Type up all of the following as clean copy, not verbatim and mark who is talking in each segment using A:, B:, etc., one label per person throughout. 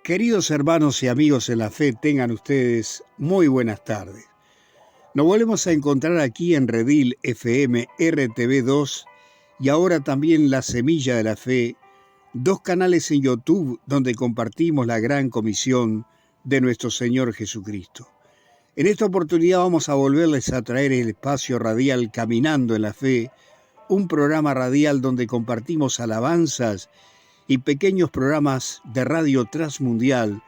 A: Queridos hermanos y amigos en la fe, tengan ustedes muy buenas tardes. Nos volvemos a encontrar aquí en Redil FM RTV2 y ahora también La Semilla de la Fe, dos canales en YouTube donde compartimos la gran comisión de nuestro Señor Jesucristo. En esta oportunidad vamos a volverles a traer el espacio radial Caminando en la Fe, un programa radial donde compartimos alabanzas y pequeños programas de radio transmundial,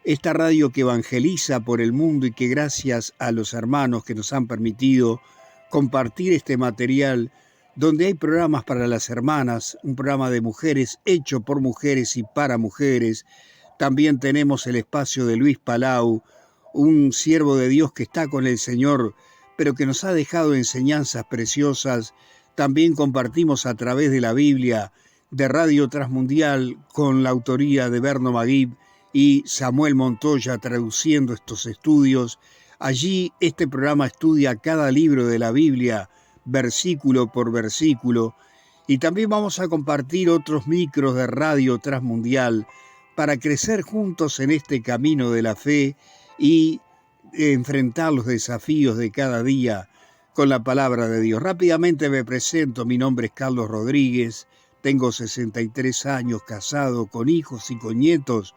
A: esta radio que evangeliza por el mundo y que gracias a los hermanos que nos han permitido compartir este material, donde hay programas para las hermanas, un programa de mujeres hecho por mujeres y para mujeres. También tenemos el espacio de Luis Palau, un siervo de Dios que está con el Señor, pero que nos ha dejado enseñanzas preciosas. También compartimos a través de la Biblia, de Radio Transmundial, con la autoría de Berno Maguib y Samuel Montoya traduciendo estos estudios. Allí este programa estudia cada libro de la Biblia, versículo por versículo, y también vamos a compartir otros micros de Radio Transmundial para crecer juntos en este camino de la fe y enfrentar los desafíos de cada día con la palabra de Dios. Rápidamente me presento, mi nombre es Carlos Rodríguez. Tengo 63 años, casado, con hijos y con nietos.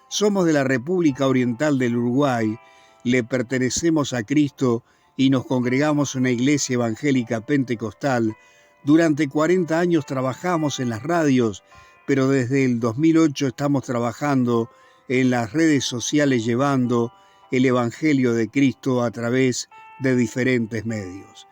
A: Somos de la República Oriental del Uruguay, le pertenecemos a Cristo y nos congregamos en una iglesia evangélica pentecostal. Durante 40 años trabajamos en las radios, pero desde el 2008 estamos trabajando en las redes sociales llevando el Evangelio de Cristo a través de diferentes medios.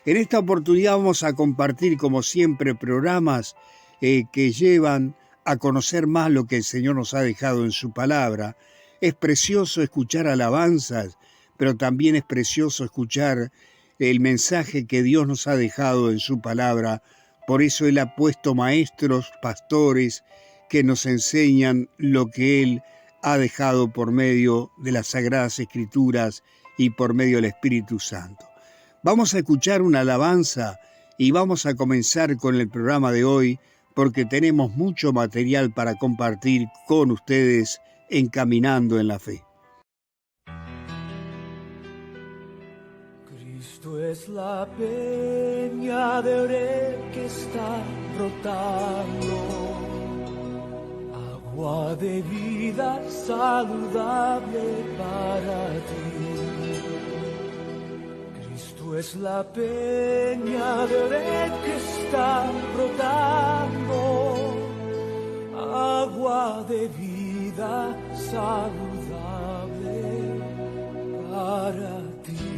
A: En esta oportunidad vamos a compartir, como siempre, programas que llevan a conocer más lo que el Señor nos ha dejado en su palabra. Es precioso escuchar alabanzas, pero también es precioso escuchar el mensaje que Dios nos ha dejado en su palabra. Por eso Él ha puesto maestros, pastores, que nos enseñan lo que Él ha dejado por medio de las Sagradas Escrituras y por medio del Espíritu Santo. Vamos a escuchar una alabanza y vamos a comenzar con el programa de hoy porque tenemos mucho material para compartir con ustedes en Caminando en la Fe.
B: Cristo es la peña de Oreb que está brotando, agua de vida saludable para ti. Cristo es la peña de Oreb que está brotando, agua de vida saludable para ti.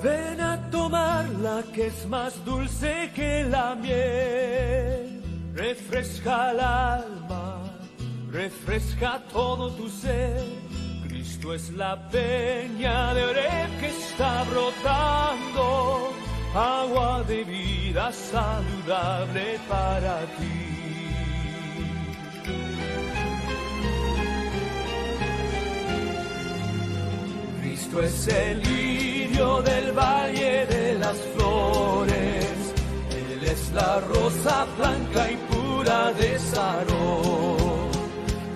B: Ven a tomarla que es más dulce que la miel, refresca el alma, refresca todo tu ser. Cristo es la peña de Oreb que está brotando, agua de vida saludable para ti. Cristo es el lirio del valle de las flores, Él es la rosa blanca y pura de Sarón.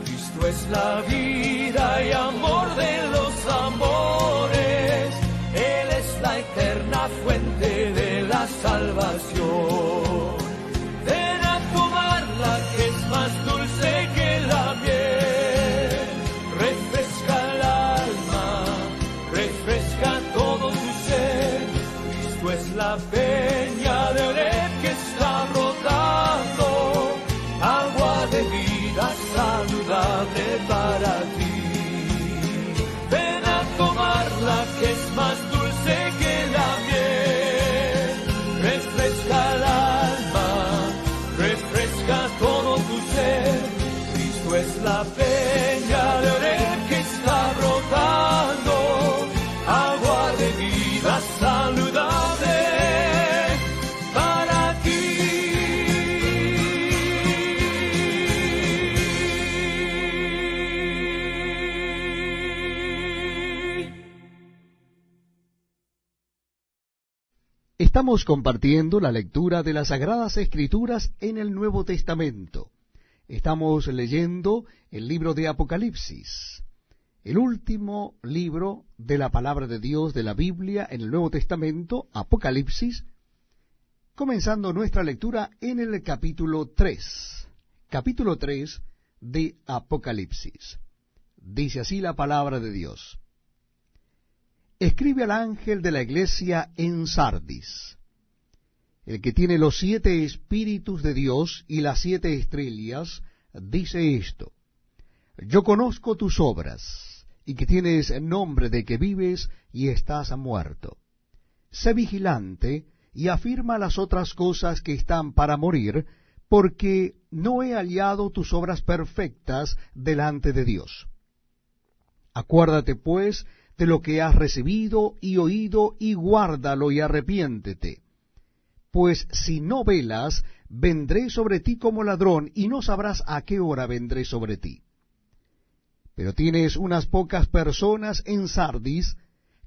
B: Cristo es la vida y amor de los amores, Él es la eterna fuente de la salvación. Ven a tomarla que es más dulce que la miel, refresca el alma, refresca todo tu ser. Cristo es la peña de Oreb que está brotando, agua de vida saludable para ti. Ven a tomarla que es más dulce que la miel, refresca el alma, refresca todo tu ser. Cristo es la peña de Oreb que está brotando, agua de vida saludable para ti.
C: Estamos compartiendo la lectura de las Sagradas Escrituras en el Nuevo Testamento. Estamos leyendo el libro de Apocalipsis, el último libro de la palabra de Dios de la Biblia en el Nuevo Testamento, Apocalipsis, comenzando nuestra lectura en el capítulo 3 de Apocalipsis. Dice así la palabra de Dios. Escribe al ángel de la iglesia en Sardis, el que tiene los 7 espíritus de Dios y las 7 estrellas, dice esto: Yo conozco tus obras, y que tienes nombre de que vives y estás muerto. Sé vigilante y afirma las otras cosas que están para morir, porque no he hallado tus obras perfectas delante de Dios. Acuérdate, pues, de lo que has recibido y oído, y guárdalo y arrepiéntete. Pues si no velas, vendré sobre ti como ladrón, y no sabrás a qué hora vendré sobre ti. Pero tienes unas pocas personas en Sardis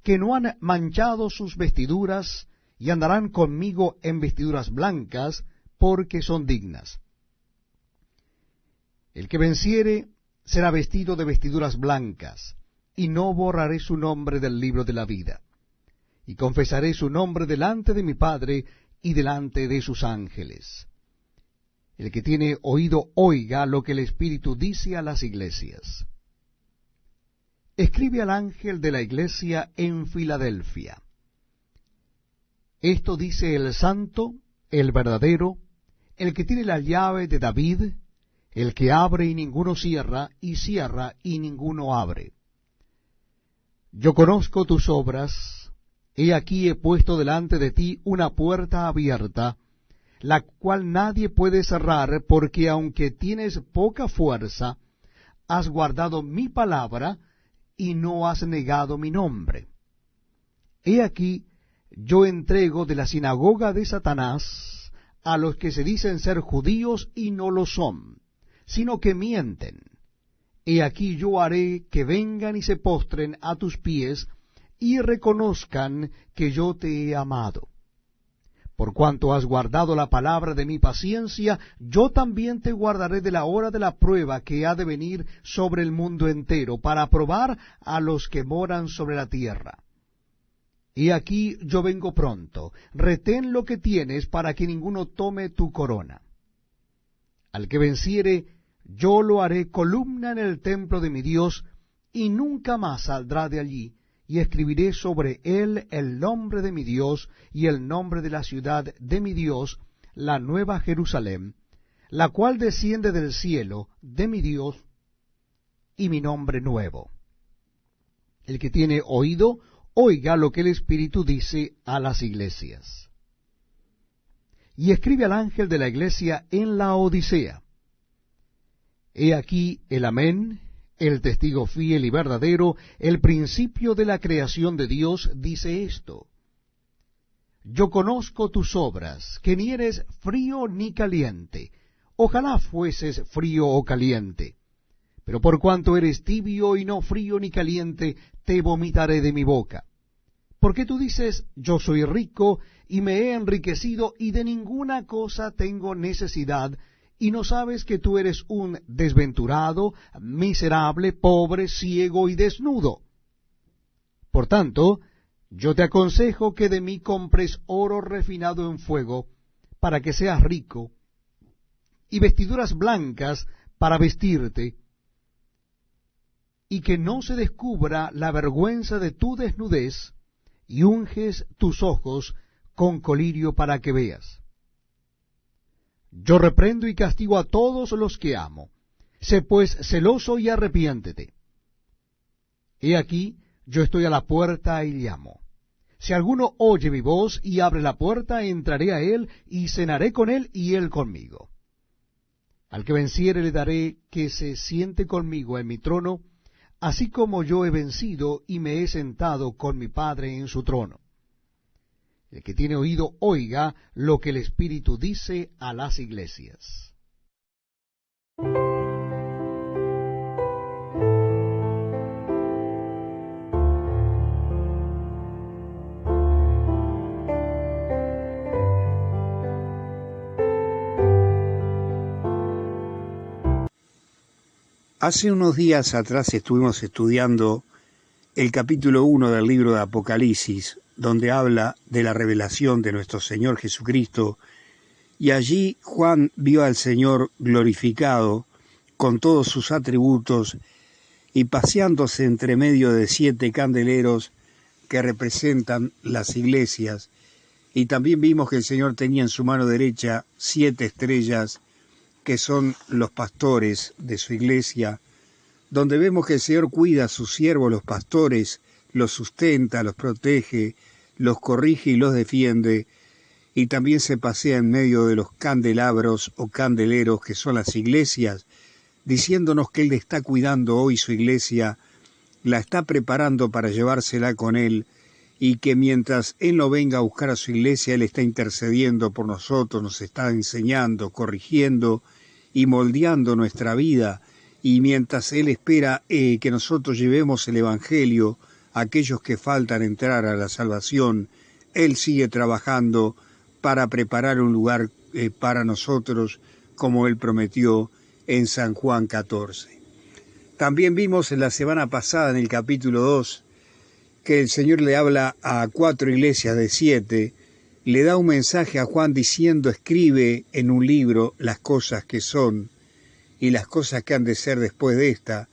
C: que no han manchado sus vestiduras, y andarán conmigo en vestiduras blancas, porque son dignas. El que venciere será vestido de vestiduras blancas, y no borraré su nombre del libro de la vida. Y confesaré su nombre delante de mi Padre y delante de sus ángeles. El que tiene oído, oiga lo que el Espíritu dice a las iglesias. Escribe al ángel de la iglesia en Filadelfia. Esto dice el santo, el verdadero, el que tiene la llave de David, el que abre y ninguno cierra, y cierra y ninguno abre. Yo conozco tus obras. He aquí he puesto delante de ti una puerta abierta, la cual nadie puede cerrar, porque aunque tienes poca fuerza, has guardado mi palabra y no has negado mi nombre. He aquí yo entrego de la sinagoga de Satanás a los que se dicen ser judíos y no lo son, sino que mienten. He aquí yo haré que vengan y se postren a tus pies, y reconozcan que yo te he amado. Por cuanto has guardado la palabra de mi paciencia, yo también te guardaré de la hora de la prueba que ha de venir sobre el mundo entero, para probar a los que moran sobre la tierra. Y aquí yo vengo pronto. Retén lo que tienes, para que ninguno tome tu corona. Al que venciere, yo lo haré columna en el templo de mi Dios, y nunca más saldrá de allí. Y escribiré sobre él el nombre de mi Dios y el nombre de la ciudad de mi Dios, la nueva Jerusalén, la cual desciende del cielo de mi Dios, y mi nombre nuevo. El que tiene oído, oiga lo que el Espíritu dice a las iglesias. Y escribe al ángel de la iglesia en la Odisea. He aquí el Amén, el testigo fiel y verdadero, el principio de la creación de Dios, dice esto: Yo conozco tus obras, que ni eres frío ni caliente. Ojalá fueses frío o caliente. Pero por cuanto eres tibio y no frío ni caliente, te vomitaré de mi boca. Porque tú dices, yo soy rico y me he enriquecido, y de ninguna cosa tengo necesidad, y no sabes que tú eres un desventurado, miserable, pobre, ciego y desnudo. Por tanto, yo te aconsejo que de mí compres oro refinado en fuego, para que seas rico, y vestiduras blancas para vestirte, y que no se descubra la vergüenza de tu desnudez, y unges tus ojos con colirio para que veas. Yo reprendo y castigo a todos los que amo. Sé pues celoso y arrepiéntete. He aquí, yo estoy a la puerta y llamo. Si alguno oye mi voz y abre la puerta, entraré a él y cenaré con él y él conmigo. Al que venciere le daré que se siente conmigo en mi trono, así como yo he vencido y me he sentado con mi Padre en su trono. El que tiene oído, oiga lo que el Espíritu dice a las iglesias.
A: Hace unos días atrás estuvimos estudiando el capítulo 1 del libro de Apocalipsis, donde habla de la revelación de nuestro Señor Jesucristo, y allí Juan vio al Señor glorificado con todos sus atributos y paseándose entre medio de 7 candeleros que representan las iglesias, y también vimos que el Señor tenía en su mano derecha 7 estrellas que son los pastores de su iglesia, donde vemos que el Señor cuida a sus siervos, los pastores, los sustenta, los protege, los corrige y los defiende, y también se pasea en medio de los candelabros o candeleros que son las iglesias, diciéndonos que Él está cuidando hoy su iglesia, la está preparando para llevársela con Él, y que mientras Él no venga a buscar a su iglesia, Él está intercediendo por nosotros, nos está enseñando, corrigiendo y moldeando nuestra vida, y mientras Él espera que nosotros llevemos el Evangelio a aquellos que faltan entrar a la salvación, Él sigue trabajando para preparar un lugar para nosotros, como Él prometió en San Juan 14. También vimos en la semana pasada, en el capítulo 2, que el Señor le habla a 4 iglesias de 7, le da un mensaje a Juan diciendo: escribe en un libro las cosas que son y las cosas que han de ser después de esta.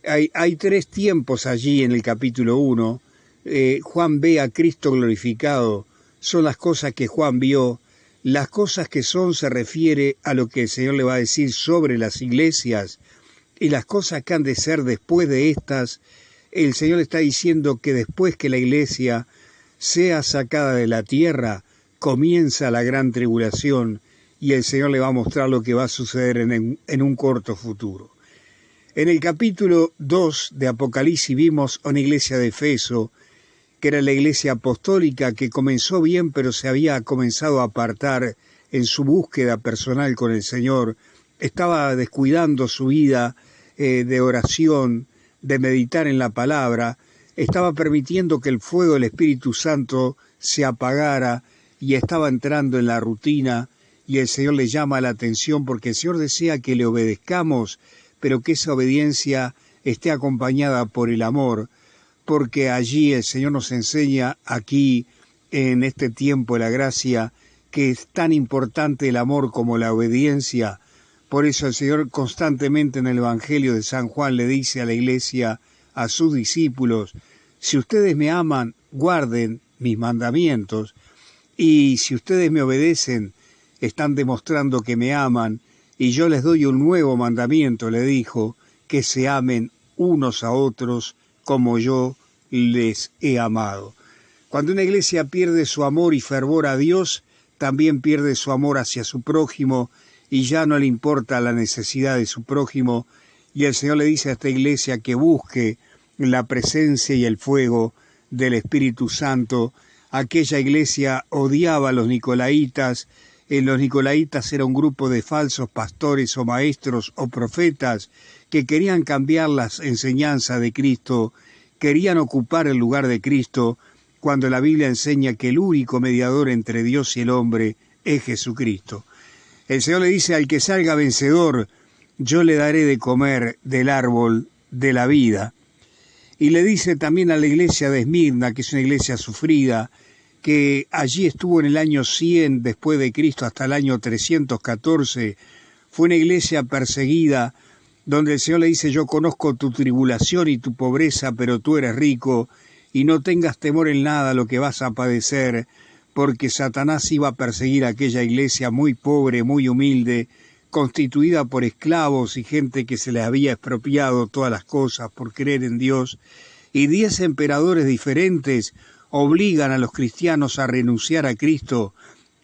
A: Hay 3 tiempos allí en el capítulo 1. Juan ve a Cristo glorificado, son las cosas que Juan vio. Las cosas que son se refiere a lo que el Señor le va a decir sobre las iglesias, y las cosas que han de ser después de estas, el Señor está diciendo que después que la iglesia sea sacada de la tierra, comienza la gran tribulación, y el Señor le va a mostrar lo que va a suceder en un corto futuro. En el capítulo 2 de Apocalipsis vimos a una iglesia de Efeso, que era la iglesia apostólica, que comenzó bien, pero se había comenzado a apartar en su búsqueda personal con el Señor. Estaba descuidando su vida de oración, de meditar en la palabra. Estaba permitiendo que el fuego del Espíritu Santo se apagara y estaba entrando en la rutina, y el Señor le llama la atención porque el Señor desea que le obedezcamos, pero que esa obediencia esté acompañada por el amor, porque allí el Señor nos enseña aquí, en este tiempo de la gracia, que es tan importante el amor como la obediencia. Por eso el Señor constantemente en el Evangelio de San Juan le dice a la iglesia, a sus discípulos: si ustedes me aman, guarden mis mandamientos, y si ustedes me obedecen, están demostrando que me aman, y yo les doy un nuevo mandamiento, le dijo, que se amen unos a otros como yo les he amado. Cuando una iglesia pierde su amor y fervor a Dios, también pierde su amor hacia su prójimo, y ya no le importa la necesidad de su prójimo, y el Señor le dice a esta iglesia que busque la presencia y el fuego del Espíritu Santo. Aquella iglesia odiaba a los nicolaitas. Los nicolaitas era un grupo de falsos pastores o maestros o profetas que querían cambiar las enseñanzas de Cristo, querían ocupar el lugar de Cristo, cuando la Biblia enseña que el único mediador entre Dios y el hombre es Jesucristo. El Señor le dice: al que salga vencedor, yo le daré de comer del árbol de la vida. Y le dice también a la iglesia de Esmirna, que es una iglesia sufrida, que allí estuvo en el año 100 después de Cristo hasta el año 314, fue una iglesia perseguida, donde el Señor le dice: yo conozco tu tribulación y tu pobreza, pero tú eres rico, y no tengas temor en nada lo que vas a padecer, porque Satanás iba a perseguir a aquella iglesia muy pobre, muy humilde, constituida por esclavos y gente que se les había expropiado todas las cosas por creer en Dios, y 10 emperadores diferentes obligan a los cristianos a renunciar a Cristo,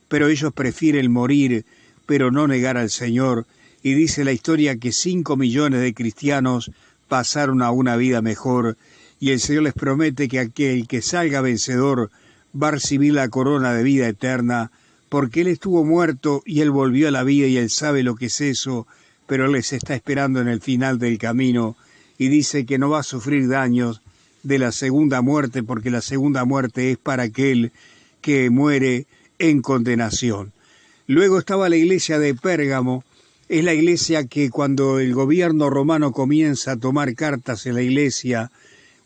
A: pero ellos prefieren morir, pero no negar al Señor, y dice la historia que 5 millones de cristianos pasaron a una vida mejor, y el Señor les promete que aquel que salga vencedor va a recibir la corona de vida eterna, porque Él estuvo muerto y Él volvió a la vida y Él sabe lo que es eso, pero Él les está esperando en el final del camino, y dice que no va a sufrir daños de la segunda muerte, porque la segunda muerte es para aquel que muere en condenación. Luego estaba la iglesia de Pérgamo, Es la iglesia que cuando el gobierno romano comienza a tomar cartas en la iglesia,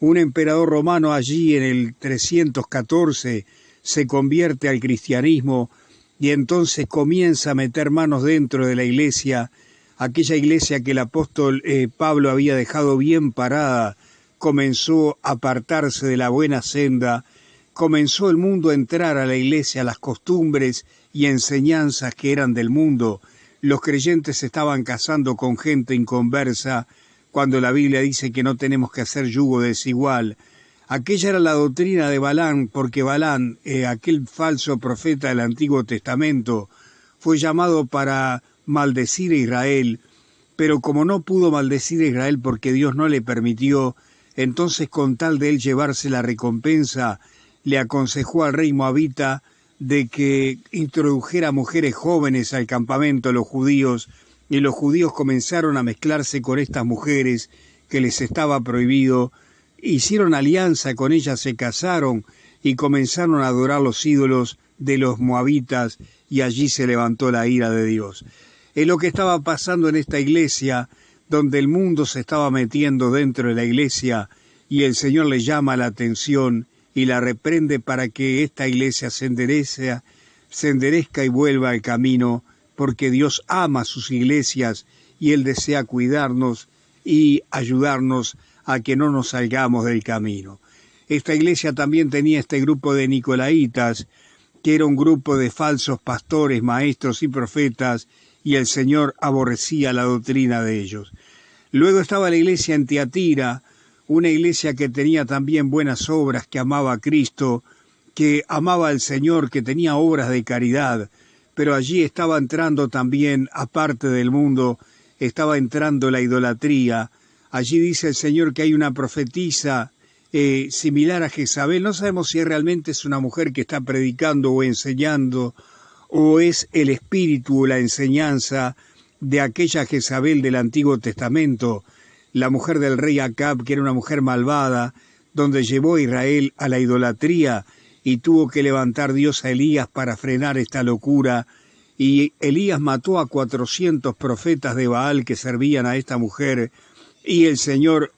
A: un emperador romano allí en el 314 se convierte al cristianismo y entonces comienza a meter manos dentro de la iglesia, aquella iglesia que el apóstol Pablo había dejado bien parada, comenzó a apartarse de la buena senda, comenzó el mundo a entrar a la iglesia, las costumbres y enseñanzas que eran del mundo. Los creyentes se estaban casando con gente inconversa, cuando la Biblia dice que no tenemos que hacer yugo desigual. Aquella era la doctrina de Balaam, porque Balaam, aquel falso profeta del Antiguo Testamento, fue llamado para maldecir a Israel, pero como no pudo maldecir a Israel porque Dios no le permitió, entonces con tal de él llevarse la recompensa, le aconsejó al rey moabita de que introdujera mujeres jóvenes al campamento de los judíos, y los judíos comenzaron a mezclarse con estas mujeres que les estaba prohibido, hicieron alianza con ellas, se casaron y comenzaron a adorar los ídolos de los moabitas, y allí se levantó la ira de Dios. Es lo que estaba pasando en esta iglesia, donde el mundo se estaba metiendo dentro de la iglesia, y el Señor le llama la atención y la reprende para que esta iglesia se enderezca y vuelva al camino, porque Dios ama sus iglesias y Él desea cuidarnos y ayudarnos a que no nos salgamos del camino. Esta iglesia también tenía este grupo de nicolaitas, que era un grupo de falsos pastores, maestros y profetas, y el Señor aborrecía la doctrina de ellos. Luego estaba la iglesia en Tiatira, una iglesia que tenía también buenas obras, que amaba a Cristo, que amaba al Señor, que tenía obras de caridad, pero allí estaba entrando también, aparte del mundo, estaba entrando la idolatría. Allí dice el Señor que hay una profetisa similar a Jezabel. No sabemos si realmente es una mujer que está predicando o enseñando, o es el espíritu o la enseñanza de aquella Jezabel del Antiguo Testamento, la mujer del rey Acab, que era una mujer malvada, donde llevó a Israel a la idolatría, y tuvo que levantar Dios a Elías para frenar esta locura, y Elías mató a 400 profetas de Baal que servían a esta mujer, y el Señor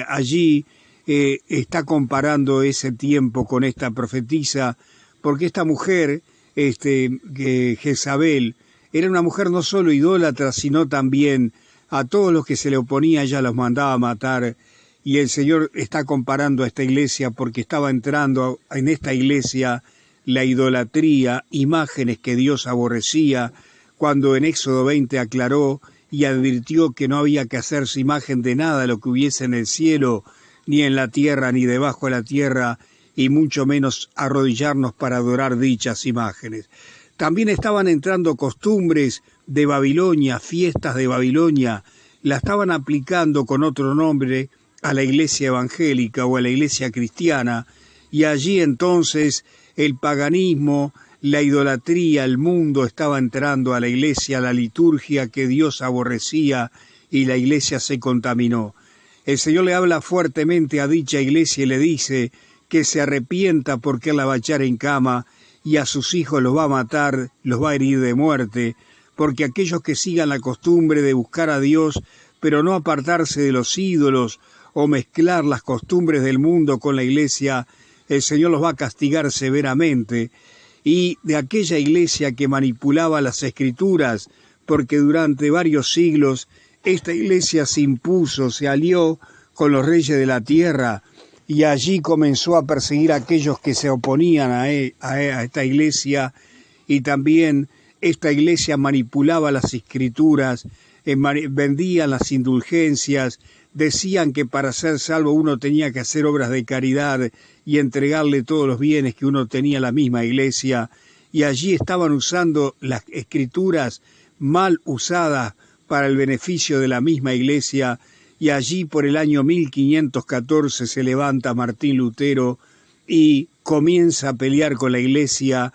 A: allí está comparando ese tiempo con esta profetisa, porque esta mujer, Jezabel, era una mujer no solo idólatra, sino también a todos los que se le oponía, ella los mandaba a matar, y el Señor está comparando a esta iglesia porque estaba entrando en esta iglesia la idolatría, imágenes que Dios aborrecía, cuando en Éxodo 20 aclaró y advirtió que no había que hacerse imagen de nada lo que hubiese en el cielo, ni en la tierra, ni debajo de la tierra, y mucho menos arrodillarnos para adorar dichas imágenes. También estaban entrando costumbres de Babilonia, fiestas de Babilonia, la estaban aplicando con otro nombre a la iglesia evangélica o a la iglesia cristiana, y allí entonces el paganismo, la idolatría, el mundo estaba entrando a la iglesia, la liturgia que Dios aborrecía, y la iglesia se contaminó. El Señor le habla fuertemente a dicha iglesia y le dice que se arrepienta porque Él la va a echar en cama y a sus hijos los va a matar, los va a herir de muerte, porque aquellos que sigan la costumbre de buscar a Dios, pero no apartarse de los ídolos o mezclar las costumbres del mundo con la iglesia, el Señor los va a castigar severamente. Y de aquella iglesia que manipulaba las Escrituras, porque durante varios siglos esta iglesia se impuso, se alió con los reyes de la tierra, y allí comenzó a perseguir a aquellos que se oponían a esta iglesia, y también esta iglesia manipulaba las Escrituras, vendían las indulgencias, decían que para ser salvo uno tenía que hacer obras de caridad y entregarle todos los bienes que uno tenía a la misma iglesia, y allí estaban usando las Escrituras mal usadas para el beneficio de la misma iglesia, y allí por el año 1514 se levanta Martín Lutero y comienza a pelear con la iglesia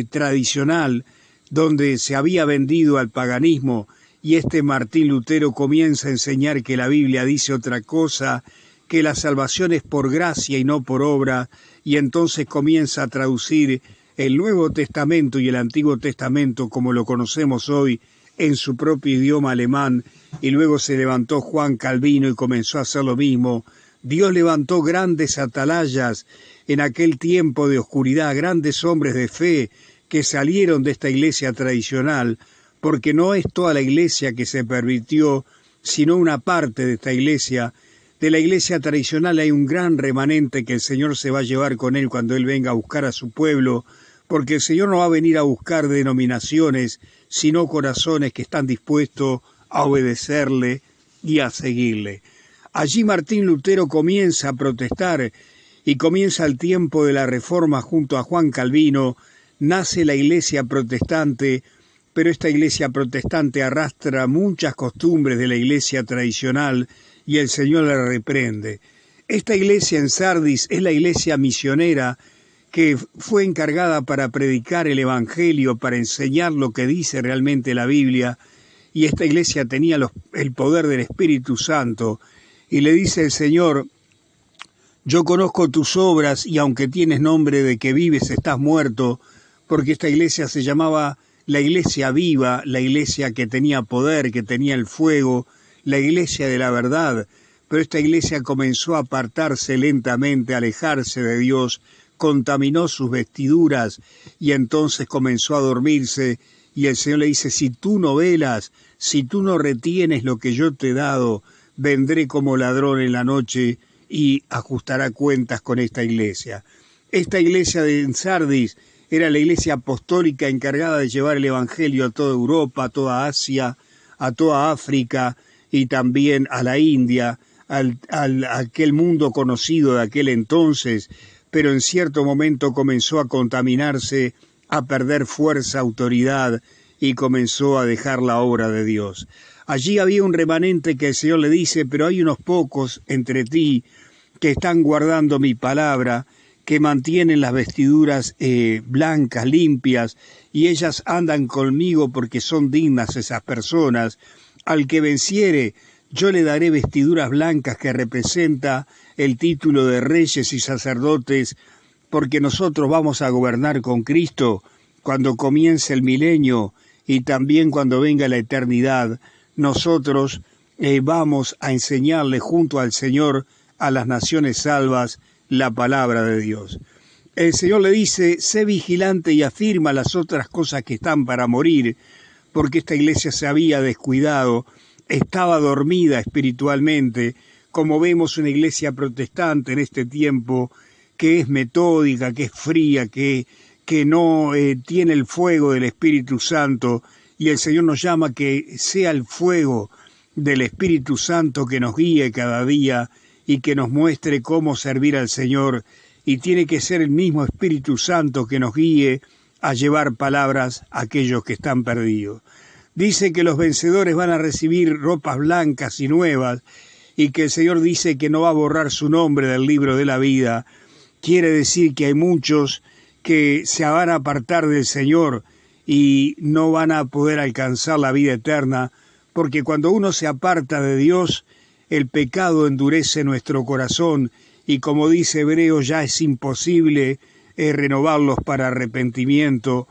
A: tradicional, donde se había vendido al paganismo, y Martín Lutero comienza a enseñar que la Biblia dice otra cosa, que la salvación es por gracia y no por obra, y entonces comienza a traducir el Nuevo Testamento y el Antiguo Testamento como lo conocemos hoy en su propio idioma alemán, y luego se levantó Juan Calvino y comenzó a hacer lo mismo. Dios levantó grandes atalayas en aquel tiempo de oscuridad, grandes hombres de fe que salieron de esta iglesia tradicional, porque no es toda la iglesia que se pervirtió, sino una parte de esta iglesia. De la iglesia tradicional hay un gran remanente que el Señor se va a llevar con él cuando Él venga a buscar a su pueblo, porque el Señor no va a venir a buscar denominaciones, sino corazones que están dispuestos a obedecerle y a seguirle. Allí Martín Lutero comienza a protestar y comienza el tiempo de la Reforma junto a Juan Calvino. Nace la iglesia protestante, pero esta iglesia protestante arrastra muchas costumbres de la iglesia tradicional y el Señor la reprende. Esta iglesia en Sardis es la iglesia misionera que fue encargada para predicar el Evangelio, para enseñar lo que dice realmente la Biblia, y esta iglesia tenía el poder del Espíritu Santo, y le dice el Señor: yo conozco tus obras, y aunque tienes nombre de que vives, estás muerto, porque esta iglesia se llamaba la iglesia viva, la iglesia que tenía poder, que tenía el fuego, la iglesia de la verdad, pero esta iglesia comenzó a apartarse lentamente, a alejarse de Dios, contaminó sus vestiduras y entonces comenzó a dormirse, y el Señor le dice: si tú no velas, si tú no retienes lo que yo te he dado, vendré como ladrón en la noche y ajustará cuentas con esta iglesia. Esta iglesia de Sardis era la iglesia apostólica encargada de llevar el Evangelio a toda Europa, a toda Asia, a toda África y también a la India, a aquel mundo conocido de aquel entonces, pero en cierto momento comenzó a contaminarse, a perder fuerza, autoridad, y comenzó a dejar la obra de Dios. Allí había un remanente que el Señor le dice: pero hay unos pocos entre ti que están guardando mi palabra, que mantienen las vestiduras blancas, limpias, y ellas andan conmigo porque son dignas esas personas. Al que venciere, yo le daré vestiduras blancas que representa el título de reyes y sacerdotes, porque nosotros vamos a gobernar con Cristo cuando comience el milenio y también cuando venga la eternidad. Nosotros vamos a enseñarle junto al Señor a las naciones salvas la palabra de Dios. El Señor le dice: sé vigilante y afirma las otras cosas que están para morir, porque esta iglesia se había descuidado, estaba dormida espiritualmente, como vemos una iglesia protestante en este tiempo, que es metódica, que es fría, que no tiene el fuego del Espíritu Santo, y el Señor nos llama que sea el fuego del Espíritu Santo que nos guíe cada día y que nos muestre cómo servir al Señor, y tiene que ser el mismo Espíritu Santo que nos guíe a llevar palabras a aquellos que están perdidos. Dice que los vencedores van a recibir ropas blancas y nuevas, y que el Señor dice que no va a borrar su nombre del libro de la vida. Quiere decir que hay muchos que se van a apartar del Señor y no van a poder alcanzar la vida eterna, porque cuando uno se aparta de Dios, el pecado endurece nuestro corazón, y como dice Hebreos, ya es imposible renovarlos para arrepentimiento,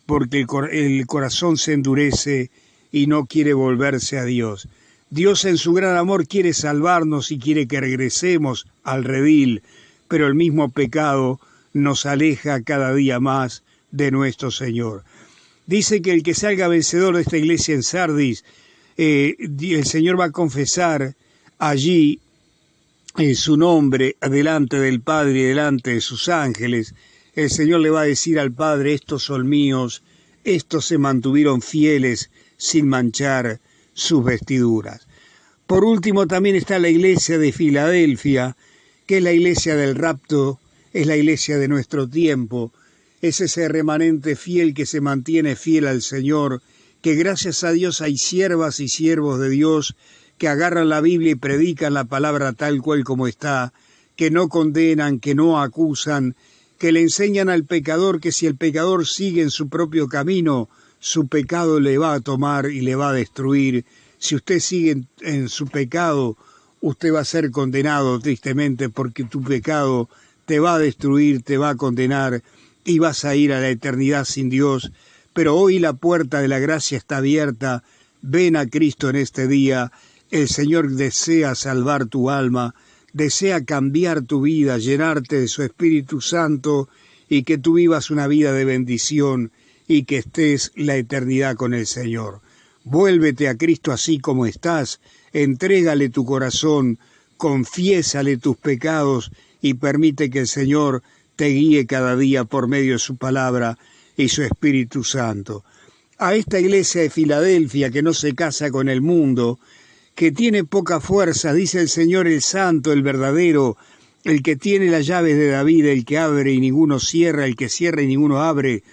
A: porque el corazón se endurece y no quiere volverse a Dios. Dios en su gran amor quiere salvarnos y quiere que regresemos al redil, pero el mismo pecado nos aleja cada día más de nuestro Señor. Dice que el que salga vencedor de esta iglesia en Sardis, el Señor va a confesar allí su nombre delante del Padre y delante de sus ángeles. El Señor le va a decir al Padre: estos son míos, estos se mantuvieron fieles sin manchar sus vestiduras. Por último, también está la iglesia de Filadelfia, que es la iglesia del rapto, es la iglesia de nuestro tiempo, es ese remanente fiel que se mantiene fiel al Señor, que gracias a Dios hay siervas y siervos de Dios que agarran la Biblia y predican la palabra tal cual como está, que no condenan, que no acusan, que le enseñan al pecador que si el pecador sigue en su propio camino, su pecado le va a tomar y le va a destruir. Si usted sigue en su pecado, usted va a ser condenado tristemente, porque tu pecado te va a destruir, te va a condenar y vas a ir a la eternidad sin Dios. pero hoy la puerta de la gracia está abierta. Ven a Cristo en este día. El Señor desea salvar tu alma, desea cambiar tu vida, llenarte de su Espíritu Santo y que tú vivas una vida de bendición y que estés la eternidad con el Señor. Vuélvete a Cristo así como estás, entrégale tu corazón, confiésale tus pecados y permite que el Señor te guíe cada día por medio de su palabra y su Espíritu Santo. A esta iglesia de Filadelfia que no se casa con el mundo, que tiene poca fuerza, dice el Señor, el santo, el verdadero, el que tiene las llaves de David, el que abre y ninguno cierra, el que cierra y ninguno abre.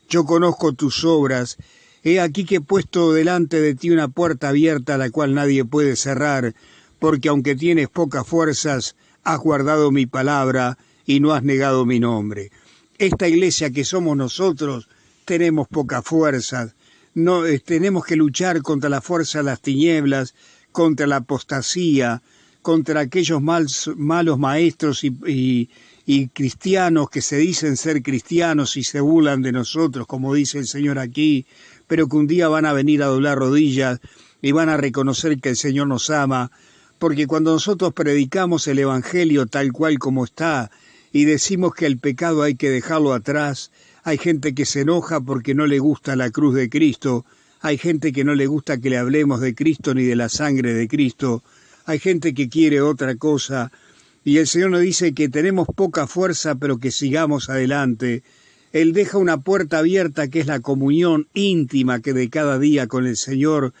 A: Yo conozco tus obras. He aquí que he puesto delante de ti una puerta abierta a la cual nadie puede cerrar, porque aunque tienes pocas fuerzas, has guardado mi palabra y no has negado mi nombre. Esta iglesia que somos nosotros, tenemos pocas fuerzas. No, tenemos que luchar contra la fuerza de las tinieblas, contra la apostasía, contra aquellos malos maestros y cristianos que se dicen ser cristianos y se burlan de nosotros, como dice el Señor aquí, pero que un día van a venir a doblar rodillas y van a reconocer que el Señor nos ama, porque cuando nosotros predicamos el Evangelio tal cual como está y decimos que el pecado hay que dejarlo atrás, hay gente que se enoja porque no le gusta la cruz de Cristo, hay gente que no le gusta que le hablemos de Cristo ni de la sangre de Cristo, hay gente que quiere otra cosa, y el Señor nos dice que tenemos poca fuerza, pero que sigamos adelante. Él deja una puerta abierta que es la comunión íntima que de cada día con el Señor,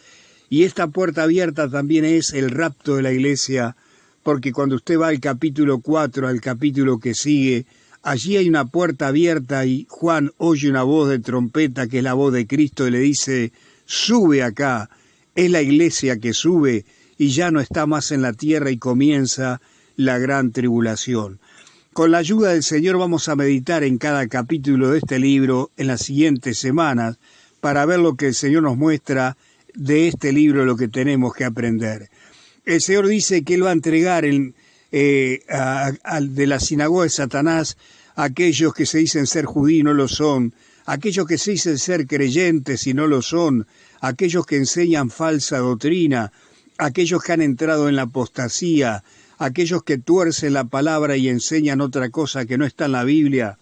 A: y esta puerta abierta también es el rapto de la iglesia, porque cuando usted va al capítulo 4, al capítulo que sigue, allí hay una puerta abierta y Juan oye una voz de trompeta que es la voz de Cristo y le dice, sube acá, es la iglesia que sube y ya no está más en la tierra y comienza la gran tribulación. Con la ayuda del Señor vamos a meditar en cada capítulo de este libro en las siguientes semanas para ver lo que el Señor nos muestra de este libro, lo que tenemos que aprender. El Señor dice que Él va a entregar de la sinagoga de Satanás a aquellos que se dicen ser judíos y no lo son, aquellos que se dicen ser creyentes y no lo son, aquellos que enseñan falsa doctrina, aquellos que han entrado en la apostasía, aquellos que tuercen la palabra y enseñan otra cosa que no está en la Biblia.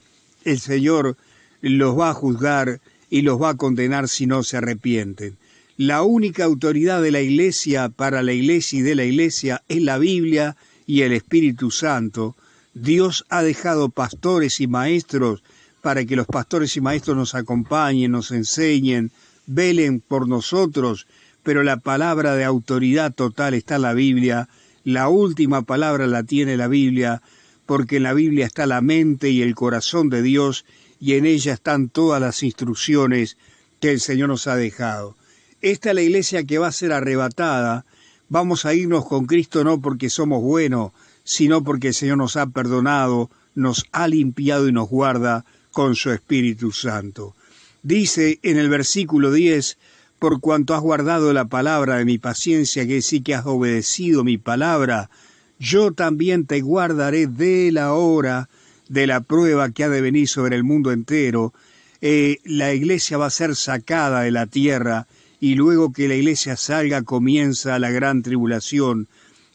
A: El Señor los va a juzgar y los va a condenar si no se arrepienten. La única autoridad de la iglesia para la iglesia y de la iglesia es la Biblia y el Espíritu Santo. Dios ha dejado pastores y maestros para que los pastores y maestros nos acompañen, nos enseñen, velen por nosotros, pero la palabra de autoridad total está en la Biblia. La última palabra la tiene la Biblia, porque en la Biblia está la mente y el corazón de Dios, y en ella están todas las instrucciones que el Señor nos ha dejado. Esta es la iglesia que va a ser arrebatada. Vamos a irnos con Cristo no porque somos buenos, sino porque el Señor nos ha perdonado, nos ha limpiado y nos guarda con su Espíritu Santo. Dice en el versículo 10, por cuanto has guardado la palabra de mi paciencia, que sí que has obedecido mi palabra, yo también te guardaré de la hora de la prueba que ha de venir sobre el mundo entero. La iglesia va a ser sacada de la tierra y luego que la iglesia salga comienza la gran tribulación.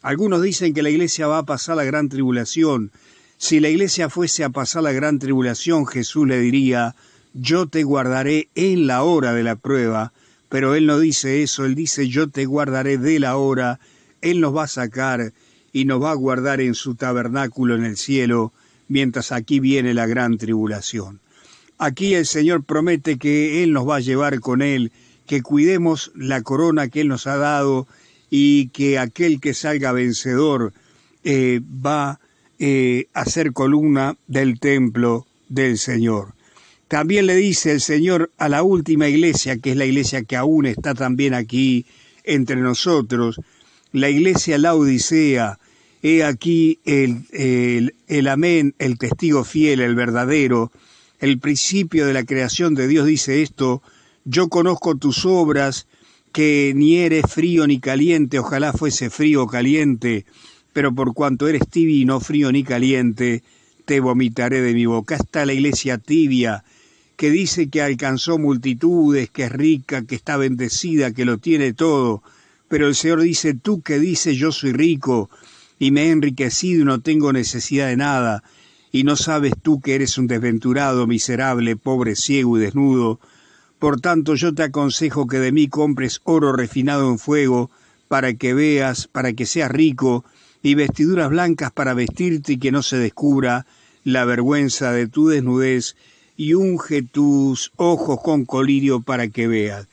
A: Algunos dicen que la iglesia va a pasar la gran tribulación. Si la iglesia fuese a pasar la gran tribulación, Jesús le diría, yo te guardaré en la hora de la prueba. Pero Él no dice eso, Él dice, yo te guardaré de la hora. Él nos va a sacar y nos va a guardar en su tabernáculo en el cielo, mientras aquí viene la gran tribulación. Aquí el Señor promete que Él nos va a llevar con Él, que cuidemos la corona que Él nos ha dado y que aquel que salga vencedor va a ser columna del templo del Señor. También le dice el Señor a la última iglesia, que es la iglesia que aún está también aquí entre nosotros, la iglesia Laodicea, he aquí el amén, el testigo fiel, el verdadero, el principio de la creación de Dios dice esto, yo conozco tus obras, que ni eres frío ni caliente, ojalá fuese frío o caliente, pero por cuanto eres tibio y no frío ni caliente, te vomitaré de mi boca. Está la iglesia tibia, que dice que alcanzó multitudes, que es rica, que está bendecida, que lo tiene todo. Pero el Señor dice, tú que dices yo soy rico y me he enriquecido y no tengo necesidad de nada, y no sabes tú que eres un desventurado, miserable, pobre, ciego y desnudo. Por tanto yo te aconsejo que de mí compres oro refinado en fuego, para que veas, para que seas rico, y vestiduras blancas para vestirte y que no se descubra la vergüenza de tu desnudez, y unge tus ojos con colirio para que veas.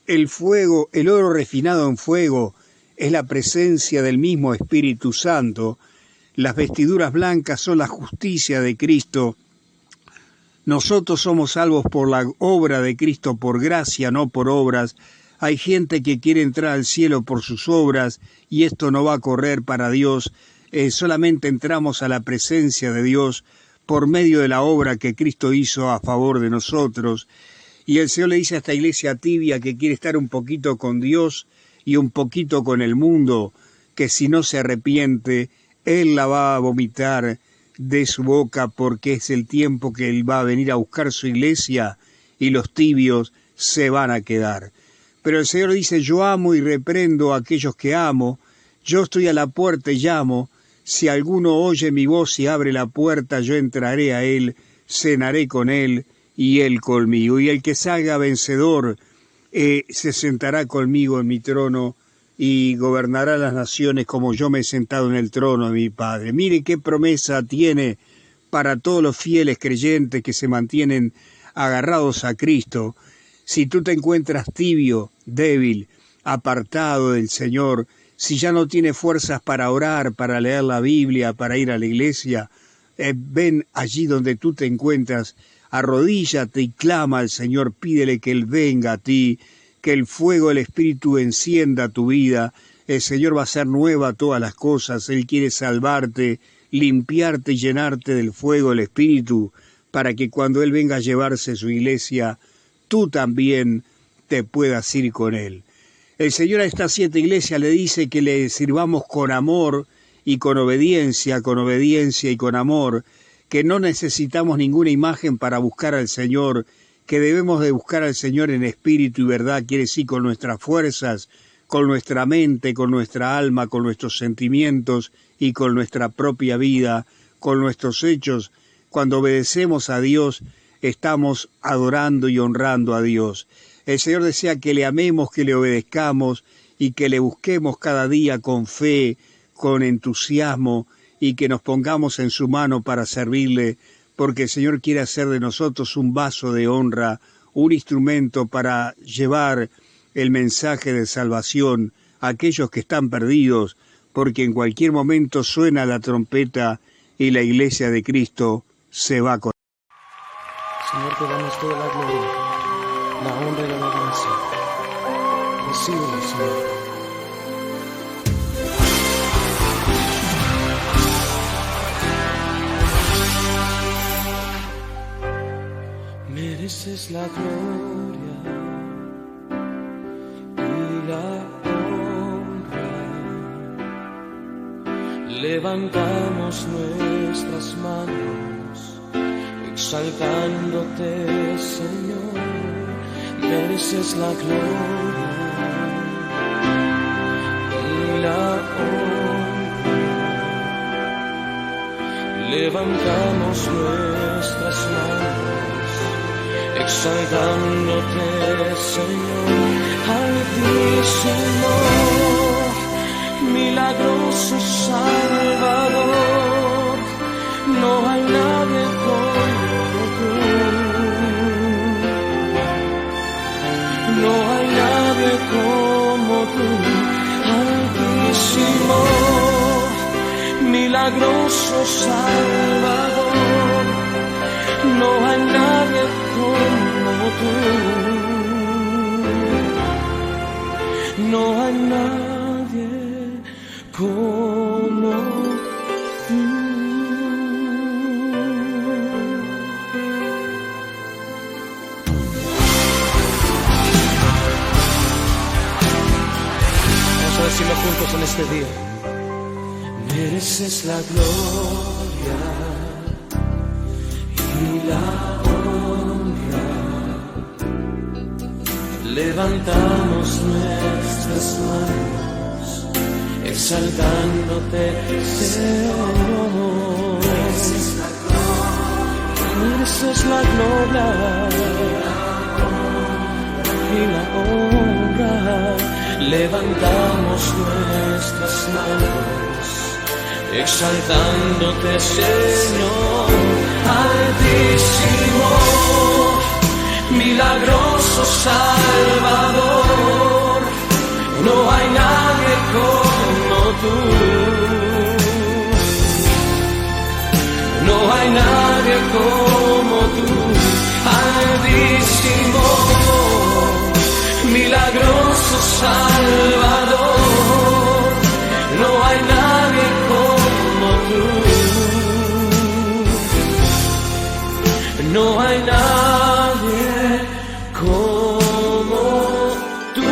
A: El fuego, el oro refinado en fuego, es la presencia del mismo Espíritu Santo. Las vestiduras blancas son la justicia de Cristo. Nosotros somos salvos por la obra de Cristo, por gracia, no por obras. Hay gente que quiere entrar al cielo por sus obras y esto no va a correr para Dios. Solamente entramos a la presencia de Dios por medio de la obra que Cristo hizo a favor de nosotros. Y el Señor le dice a esta iglesia tibia que quiere estar un poquito con Dios y un poquito con el mundo, que si no se arrepiente, Él la va a vomitar de su boca, porque es el tiempo que Él va a venir a buscar su iglesia y los tibios se van a quedar. Pero el Señor dice, yo amo y reprendo a aquellos que amo, yo estoy a la puerta y llamo, si alguno oye mi voz y abre la puerta, yo entraré a él, cenaré con él y él conmigo. Y el que salga vencedor se sentará conmigo en mi trono y gobernará las naciones como yo me he sentado en el trono de mi Padre. Mire qué promesa tiene para todos los fieles creyentes que se mantienen agarrados a Cristo. Si tú te encuentras tibio, débil, apartado del Señor, si ya no tienes fuerzas para orar, para leer la Biblia, para ir a la iglesia, ven allí donde tú te encuentras, arrodíllate y clama al Señor, pídele que Él venga a ti, que el fuego del Espíritu encienda tu vida. El Señor va a hacer nueva todas las cosas. Él quiere salvarte, limpiarte y llenarte del fuego del Espíritu, para que cuando Él venga a llevarse su iglesia, tú también te puedas ir con Él. El Señor a estas 7 iglesias le dice que le sirvamos con amor y con obediencia y con amor, que no necesitamos ninguna imagen para buscar al Señor, que debemos de buscar al Señor en espíritu y verdad, quiere decir con nuestras fuerzas, con nuestra mente, con nuestra alma, con nuestros sentimientos y con nuestra propia vida, con nuestros hechos. Cuando obedecemos a Dios, estamos adorando y honrando a Dios. El Señor desea que le amemos, que le obedezcamos y que le busquemos cada día con fe, con entusiasmo y que nos pongamos en su mano para servirle, porque el Señor quiere hacer de nosotros un vaso de honra, un instrumento para llevar el mensaje de salvación a aquellos que están perdidos, porque en cualquier momento suena la trompeta y la iglesia de Cristo se va con.
D: Señor, te damos toda la gloria, la honra y la alabanza. Recíbelo, Señor. Mereces la gloria y la honra. Levantamos nuestras manos exaltándote, Señor. Mereces la gloria y la honra. Levantamos nuestras manos exaltándote, Señor. Altísimo, milagroso Salvador, no hay nadie como tú, no hay nadie como tú. Altísimo, milagroso Salvador, no hay nadie como tú, no hay nadie como tú. Vamos a decirlo juntos en este día. Mereces la gloria y la honra. levantamos nuestras manos, exaltándote, Señor. Esa es la gloria y la honra. Levantamos nuestras manos, exaltándote, Señor. Altísimo, milagroso Salvador, no hay nadie como tú. No hay nadie como tú, altísimo, milagroso Salvador, no hay nadie como tú, no hay nadie como tú.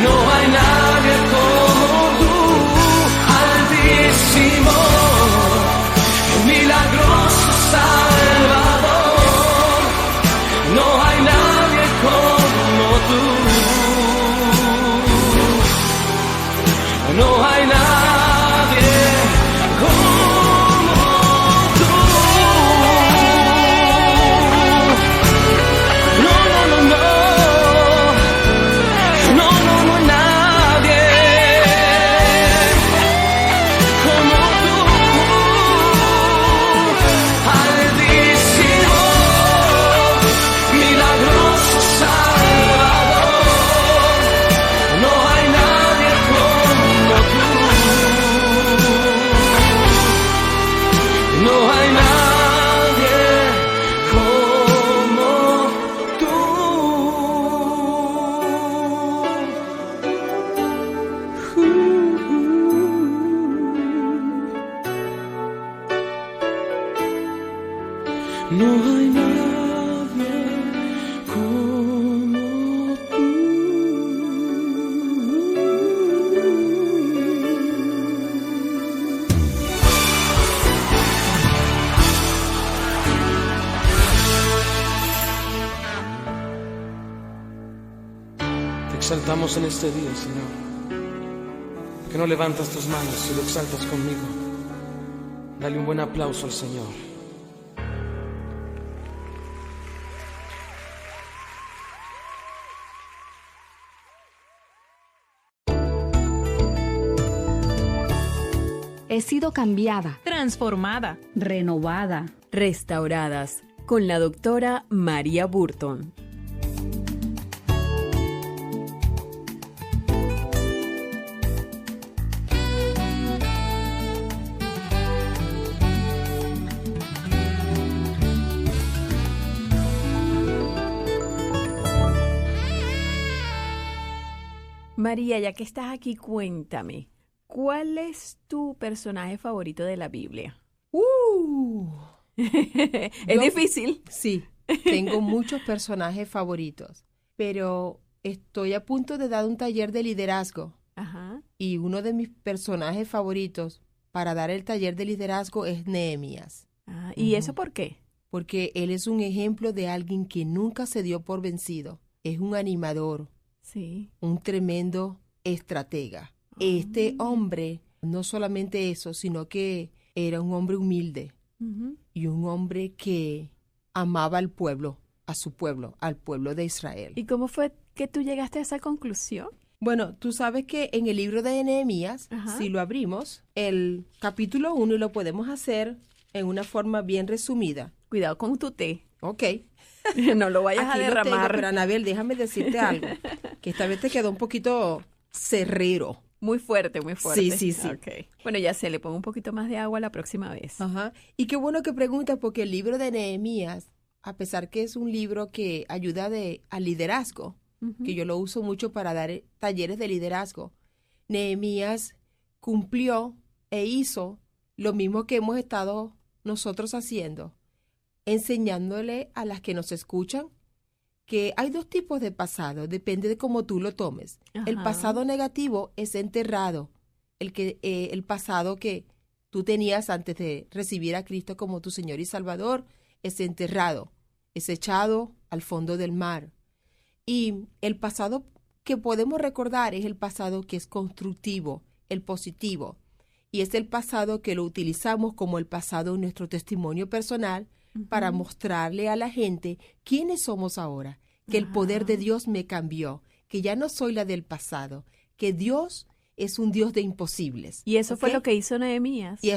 D: No hay nadie como tú. Te exaltamos en este día, Señor. Que no levantas tus manos y lo exaltas conmigo. Dale un buen aplauso al Señor.
E: He sido cambiada,
F: transformada,
G: renovada,
H: restauradas con la doctora María Burton. María, ya que estás aquí, cuéntame, ¿cuál es tu personaje favorito de la Biblia? ¿Es difícil?
I: Sí, tengo muchos personajes favoritos, pero estoy a punto de dar un taller de liderazgo.
H: Ajá.
I: Y uno de mis personajes favoritos para dar el taller de liderazgo es Nehemías.
H: ¿Y eso por qué?
I: Porque él es un ejemplo de alguien que nunca se dio por vencido. Es un animador.
H: Sí.
I: Un tremendo estratega. Este hombre, no solamente eso, sino que era un hombre humilde y un hombre que amaba al pueblo, a su pueblo, al pueblo de Israel.
H: ¿Y cómo fue que tú llegaste a esa conclusión?
I: Bueno, tú sabes que en el libro de Nehemías, si lo abrimos, el capítulo 1 lo podemos hacer en una forma bien resumida.
H: Cuidado con tu té.
I: Ok.
H: No lo vayas a derramar.
I: Pero Anabel, déjame decirte algo, que esta vez te quedó un poquito cerrero.
H: Muy fuerte, muy fuerte.
I: Sí.
H: Okay. Bueno, ya se le pongo un poquito más de agua la próxima vez.
I: Ajá. Y qué bueno que preguntas, porque el libro de Nehemías, a pesar que es un libro que ayuda al liderazgo, que yo lo uso mucho para dar talleres de liderazgo, Nehemías cumplió e hizo lo mismo que hemos estado nosotros haciendo, enseñándole a las que nos escuchan que hay dos tipos de pasado, depende de cómo tú lo tomes.
H: Ajá.
I: El pasado negativo es enterrado, el pasado que tú tenías antes de recibir a Cristo como tu Señor y Salvador es enterrado, es echado al fondo del mar. Y el pasado que podemos recordar es el pasado que es constructivo, el positivo. Y es el pasado que lo utilizamos como el pasado en nuestro testimonio personal para mostrarle a la gente quiénes somos ahora, que el poder de Dios me cambió, que ya no soy la del pasado, que Dios es un Dios de imposibles.
H: Y eso fue lo que hizo Nehemías.
I: Y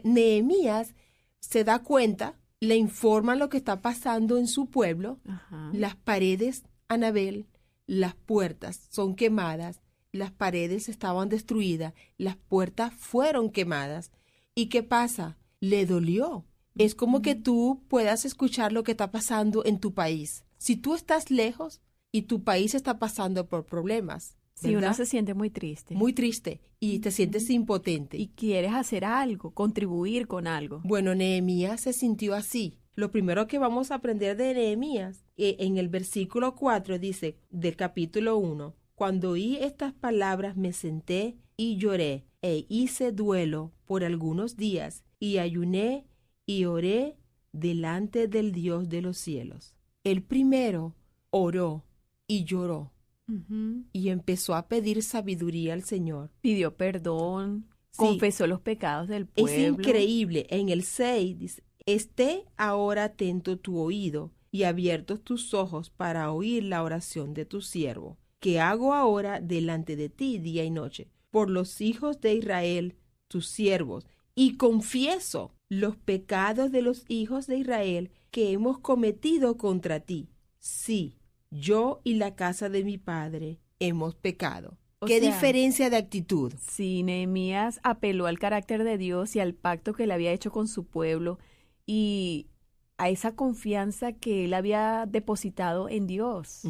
I: Nehemías se da cuenta, le informan lo que está pasando en su pueblo, las paredes, Anabel, las puertas son quemadas, las paredes estaban destruidas, las puertas fueron quemadas. ¿Y qué pasa? Le dolió. Es como que tú puedas escuchar lo que está pasando en tu país. Si tú estás lejos y tu país está pasando por problemas,
H: sí,
I: ¿verdad?
H: uno se siente muy triste.
I: Muy triste y te sientes impotente.
H: Y quieres hacer algo, contribuir con algo.
I: Bueno, Nehemías se sintió así. Lo primero que vamos a aprender de Nehemías, en el versículo 4 dice, del capítulo 1, cuando oí estas palabras me senté y lloré e hice duelo por algunos días y ayuné y oré delante del Dios de los cielos. El primero oró y lloró y empezó a pedir sabiduría al Señor.
H: Pidió perdón,
I: Sí.
H: confesó los pecados del pueblo.
I: Es increíble. En el 6 dice, esté ahora atento tu oído y abiertos tus ojos para oír la oración de tu siervo, que hago ahora delante de ti día y noche, por los hijos de Israel, tus siervos, y confieso los pecados de los hijos de Israel que hemos cometido contra ti. Sí, yo y la casa de mi padre hemos pecado. ¿Qué diferencia de actitud?
H: Sí, Nehemías apeló al carácter de Dios y al pacto que él había hecho con su pueblo y a esa confianza que él había depositado en Dios.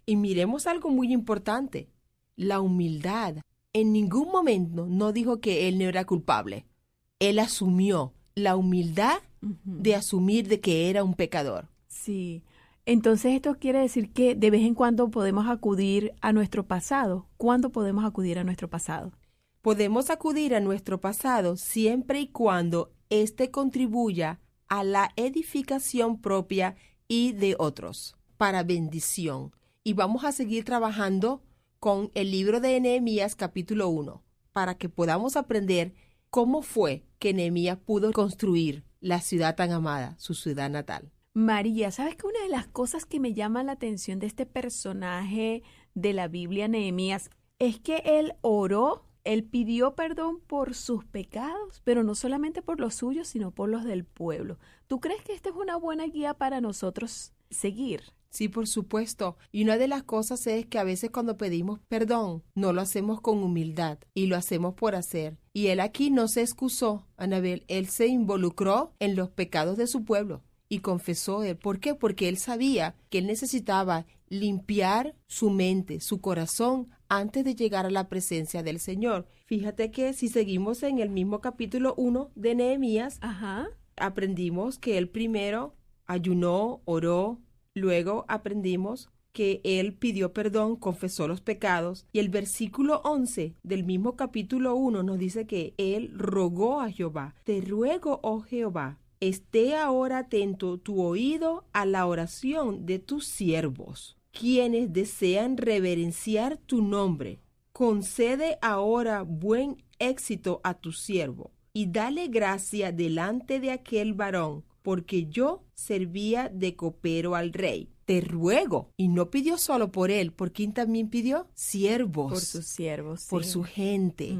I: Y miremos algo muy importante, la humildad. En ningún momento no dijo que él no era culpable. Él asumió la humildad de asumir de que era un pecador.
H: Sí. Entonces esto quiere decir que de vez en cuando podemos acudir a nuestro pasado. ¿Cuándo podemos acudir a nuestro pasado?
I: Podemos acudir a nuestro pasado siempre y cuando éste contribuya a la edificación propia y de otros, para bendición. Y vamos a seguir trabajando con el libro de Nehemías capítulo 1, para que podamos aprender cómo fue que Nehemías pudo construir la ciudad tan amada, su ciudad natal.
H: María, ¿sabes que una de las cosas que me llama la atención de este personaje de la Biblia, Nehemías, es que él oró, él pidió perdón por sus pecados, pero no solamente por los suyos, sino por los del pueblo? ¿Tú crees que esta es una buena guía para nosotros seguir?
I: Sí, por supuesto. Y una de las cosas es que a veces cuando pedimos perdón, no lo hacemos con humildad y lo hacemos por hacer. Y él aquí no se excusó, Anabel, él se involucró en los pecados de su pueblo. Y confesó él. ¿Por qué? Porque él sabía que él necesitaba limpiar su mente, su corazón, antes de llegar a la presencia del Señor. Fíjate que si seguimos en el mismo capítulo 1 de Nehemías, aprendimos que él primero ayunó, oró, luego aprendimos que él pidió perdón, confesó los pecados, y el versículo 11 del mismo capítulo 1 nos dice que él rogó a Jehová. Te ruego, oh Jehová, esté ahora atento tu oído a la oración de tus siervos, quienes desean reverenciar tu nombre. Concede ahora buen éxito a tu siervo, y dale gracia delante de aquel varón, porque yo servía de copero al rey. Te ruego. Y no pidió solo por él, ¿por quién también pidió? Siervos.
H: Por sus siervos,
I: por su gente.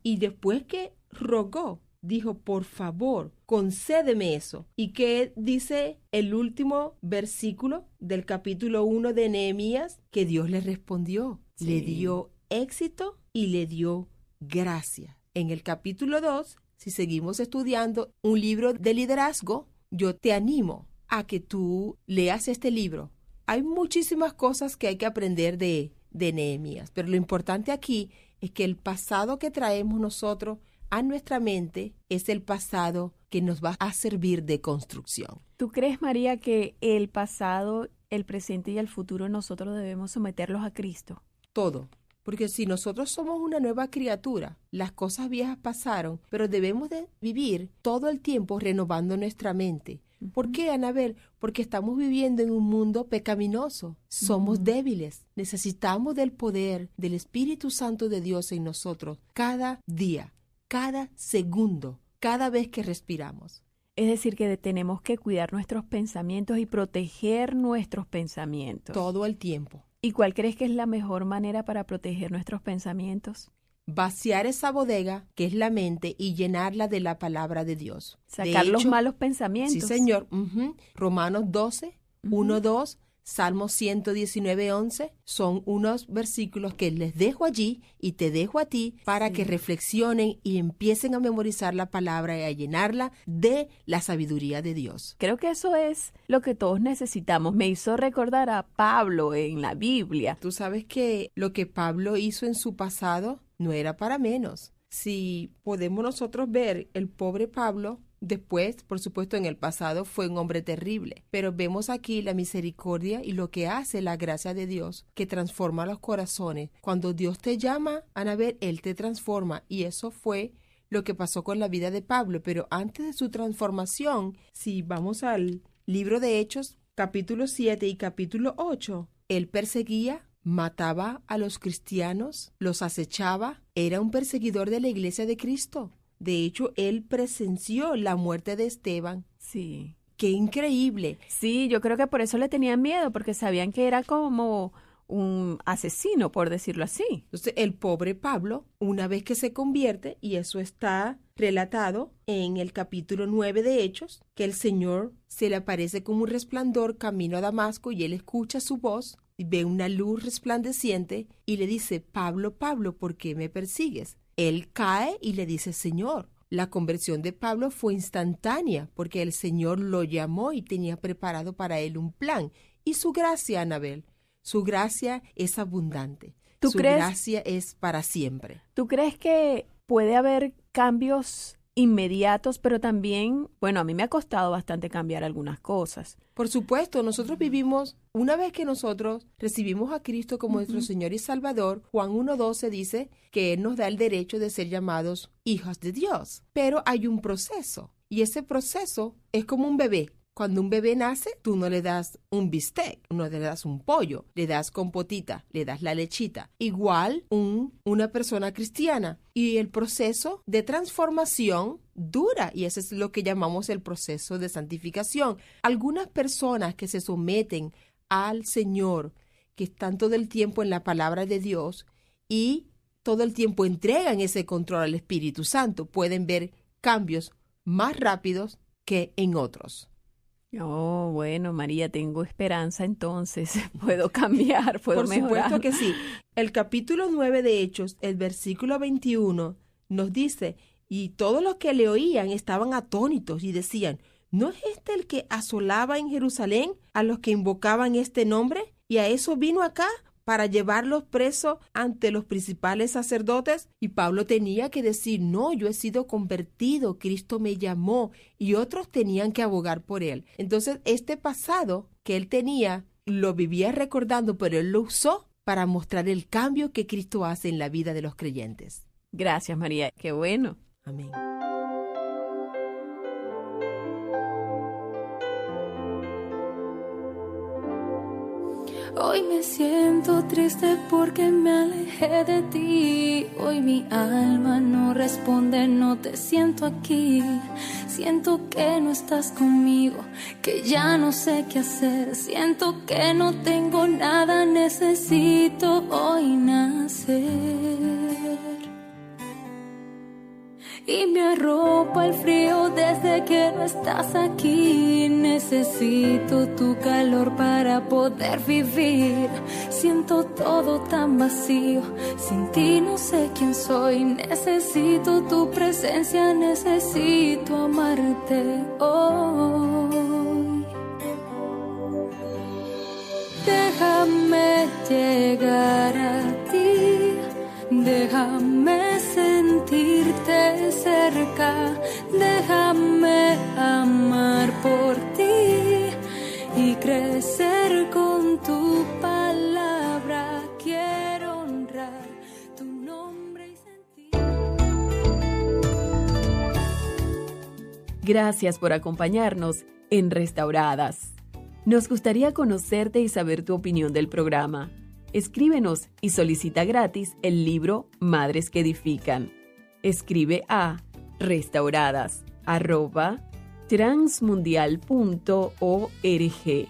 I: Y después que rogó, dijo, por favor, concédeme eso. ¿Y qué dice el último versículo del capítulo 1 de Nehemías? Que Dios le respondió, le dio éxito y le dio gracia. En el capítulo 2, si seguimos estudiando un libro de liderazgo, yo te animo a que tú leas este libro. Hay muchísimas cosas que hay que aprender de Nehemías, pero lo importante aquí es que el pasado que traemos nosotros a nuestra mente es el pasado que nos va a servir de construcción.
H: ¿Tú crees, María, que el pasado, el presente y el futuro nosotros debemos someterlos a Cristo?
I: Todo. Porque si nosotros somos una nueva criatura, las cosas viejas pasaron, pero debemos de vivir todo el tiempo renovando nuestra mente. ¿Por qué, Anabel? Porque estamos viviendo en un mundo pecaminoso. Somos débiles. Necesitamos del poder del Espíritu Santo de Dios en nosotros cada día, cada segundo, cada vez que respiramos.
H: Es decir, que tenemos que cuidar nuestros pensamientos y proteger nuestros pensamientos.
I: Todo el tiempo.
H: ¿Y cuál crees que es la mejor manera para proteger nuestros pensamientos?
I: Vaciar esa bodega, que es la mente, y llenarla de la palabra de Dios.
H: Sacar los malos pensamientos.
I: Sí, señor. Romanos 12, 1, 2, Salmo 119, 11, son unos versículos que les dejo allí y te dejo a ti para que reflexionen y empiecen a memorizar la palabra y a llenarla de la sabiduría de Dios.
H: Creo que eso es lo que todos necesitamos. Me hizo recordar a Pablo en la Biblia.
I: Tú sabes que lo que Pablo hizo en su pasado no era para menos. Si podemos nosotros ver el pobre Pablo, después, por supuesto, en el pasado fue un hombre terrible, pero vemos aquí la misericordia y lo que hace la gracia de Dios, que transforma los corazones. Cuando Dios te llama, Anabel, Él te transforma, y eso fue lo que pasó con la vida de Pablo. Pero antes de su transformación, si vamos al libro de Hechos, capítulo 7 y capítulo 8, él perseguía, mataba a los cristianos, los acechaba, era un perseguidor de la iglesia de Cristo. De hecho, él presenció la muerte de Esteban.
H: Sí.
I: ¡Qué increíble!
H: Sí, yo creo que por eso le tenían miedo, porque sabían que era como un asesino, por decirlo así.
I: Entonces, el pobre Pablo, una vez que se convierte, y eso está relatado en el capítulo 9 de Hechos, que el Señor se le aparece como un resplandor camino a Damasco, y él escucha su voz, y ve una luz resplandeciente, y le dice: Pablo, Pablo, ¿por qué me persigues? Él cae y le dice: Señor. La conversión de Pablo fue instantánea porque el Señor lo llamó y tenía preparado para él un plan. Y su gracia, Anabel, su gracia es abundante. Su gracia es para siempre.
H: ¿Tú crees que puede haber cambios inmediatos, pero también, bueno, a mí me ha costado bastante cambiar algunas cosas?
I: Por supuesto, nosotros vivimos, una vez que nosotros recibimos a Cristo como nuestro Señor y Salvador, Juan 1:12 dice que Él nos da el derecho de ser llamados hijos de Dios. Pero hay un proceso, y ese proceso es como un bebé. Cuando un bebé nace, tú no le das un bistec, no le das un pollo, le das compotita, le das la lechita. Igual una persona cristiana. Y el proceso de transformación dura, y eso es lo que llamamos el proceso de santificación. Algunas personas que se someten al Señor, que están todo el tiempo en la palabra de Dios y todo el tiempo entregan ese control al Espíritu Santo, pueden ver cambios más rápidos que en otros.
H: Oh, bueno, María, tengo esperanza entonces. Puedo cambiar, puedo mejorar.
I: Por supuesto que sí. El capítulo 9 de Hechos, el versículo 21, nos dice: y todos los que le oían estaban atónitos y decían: ¿no es este el que asolaba en Jerusalén a los que invocaban este nombre? ¿Y a eso vino acá, para llevarlos presos ante los principales sacerdotes? Y Pablo tenía que decir: no, yo he sido convertido, Cristo me llamó, y otros tenían que abogar por él. Entonces, este pasado que él tenía, lo vivía recordando, pero él lo usó para mostrar el cambio que Cristo hace en la vida de los creyentes.
H: Gracias, María. Qué bueno.
I: Amén.
E: Hoy me siento triste porque me alejé de ti. Hoy mi alma no responde, no te siento aquí. Siento que no estás conmigo, que ya no sé qué hacer. Siento que no tengo nada, necesito hoy nacer. y me arropa el frío desde que no estás aquí. Necesito tu calor para poder vivir. Siento todo tan vacío, sin ti no sé quién soy. Necesito tu presencia, necesito amarte hoy. Déjame llegar a ti, déjame sentirte cerca, déjame amar por ti y crecer con tu palabra. Quiero honrar tu nombre y sentir.
H: Gracias por acompañarnos en Restauradas. Nos gustaría conocerte y saber tu opinión del programa. Escríbenos y solicita gratis el libro Madres que Edifican. Escribe a restauradas@transmundial.org.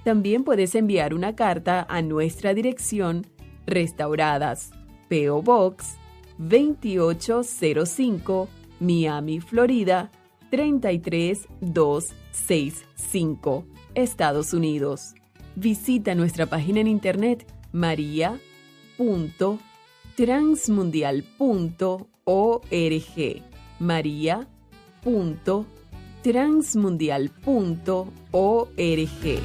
H: También puedes enviar una carta a nuestra dirección Restauradas, P.O. Box 2805, Miami, Florida 33265, Estados Unidos. Visita nuestra página en internet maria.transmundial.org, maria.transmundial.org.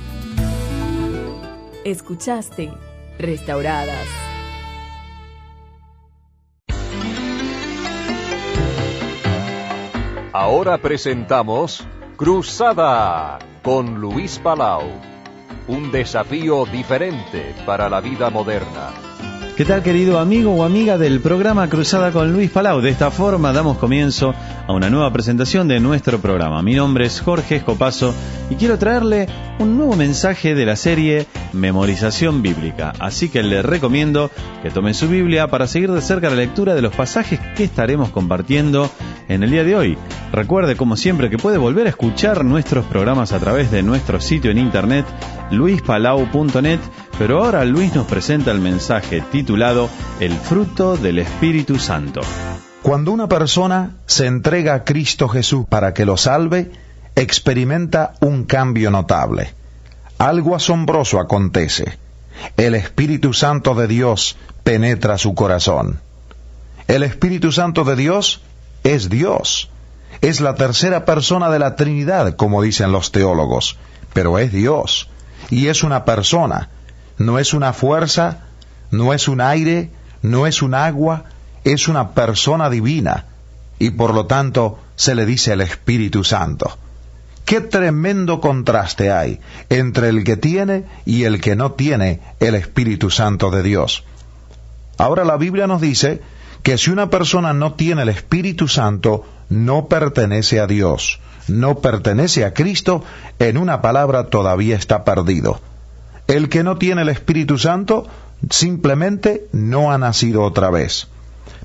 H: Escuchaste Restauradas.
F: Ahora presentamos Cruzada con Luis Palau. Un desafío diferente para la vida moderna.
G: ¿Qué tal, querido amigo o amiga del programa Cruzada con Luis Palau? De esta forma damos comienzo a una nueva presentación de nuestro programa. Mi nombre es Jorge Escopazo y quiero traerle un nuevo mensaje de la serie Memorización Bíblica. Así que le recomiendo que tome su Biblia para seguir de cerca la lectura de los pasajes que estaremos compartiendo en el día de hoy. Recuerde, como siempre, que puede volver a escuchar nuestros programas a través de nuestro sitio en internet luispalau.net, pero ahora Luis nos presenta el mensaje titulado El fruto del Espíritu Santo.
J: Cuando una persona se entrega a Cristo Jesús para que lo salve, experimenta un cambio notable. Algo asombroso acontece. El Espíritu Santo de Dios penetra su corazón. El Espíritu Santo de Dios es Dios. Es la tercera persona de la Trinidad, como dicen los teólogos, pero es Dios. Y es una persona. No es una fuerza, no es un aire, no es un agua, es una persona divina. Y por lo tanto se le dice el Espíritu Santo. ¡Qué tremendo contraste hay entre el que tiene y el que no tiene el Espíritu Santo de Dios! Ahora la Biblia nos dice que si una persona no tiene el Espíritu Santo, no pertenece a Dios, no pertenece a Cristo, en una palabra todavía está perdido. El que no tiene el Espíritu Santo simplemente no ha nacido otra vez.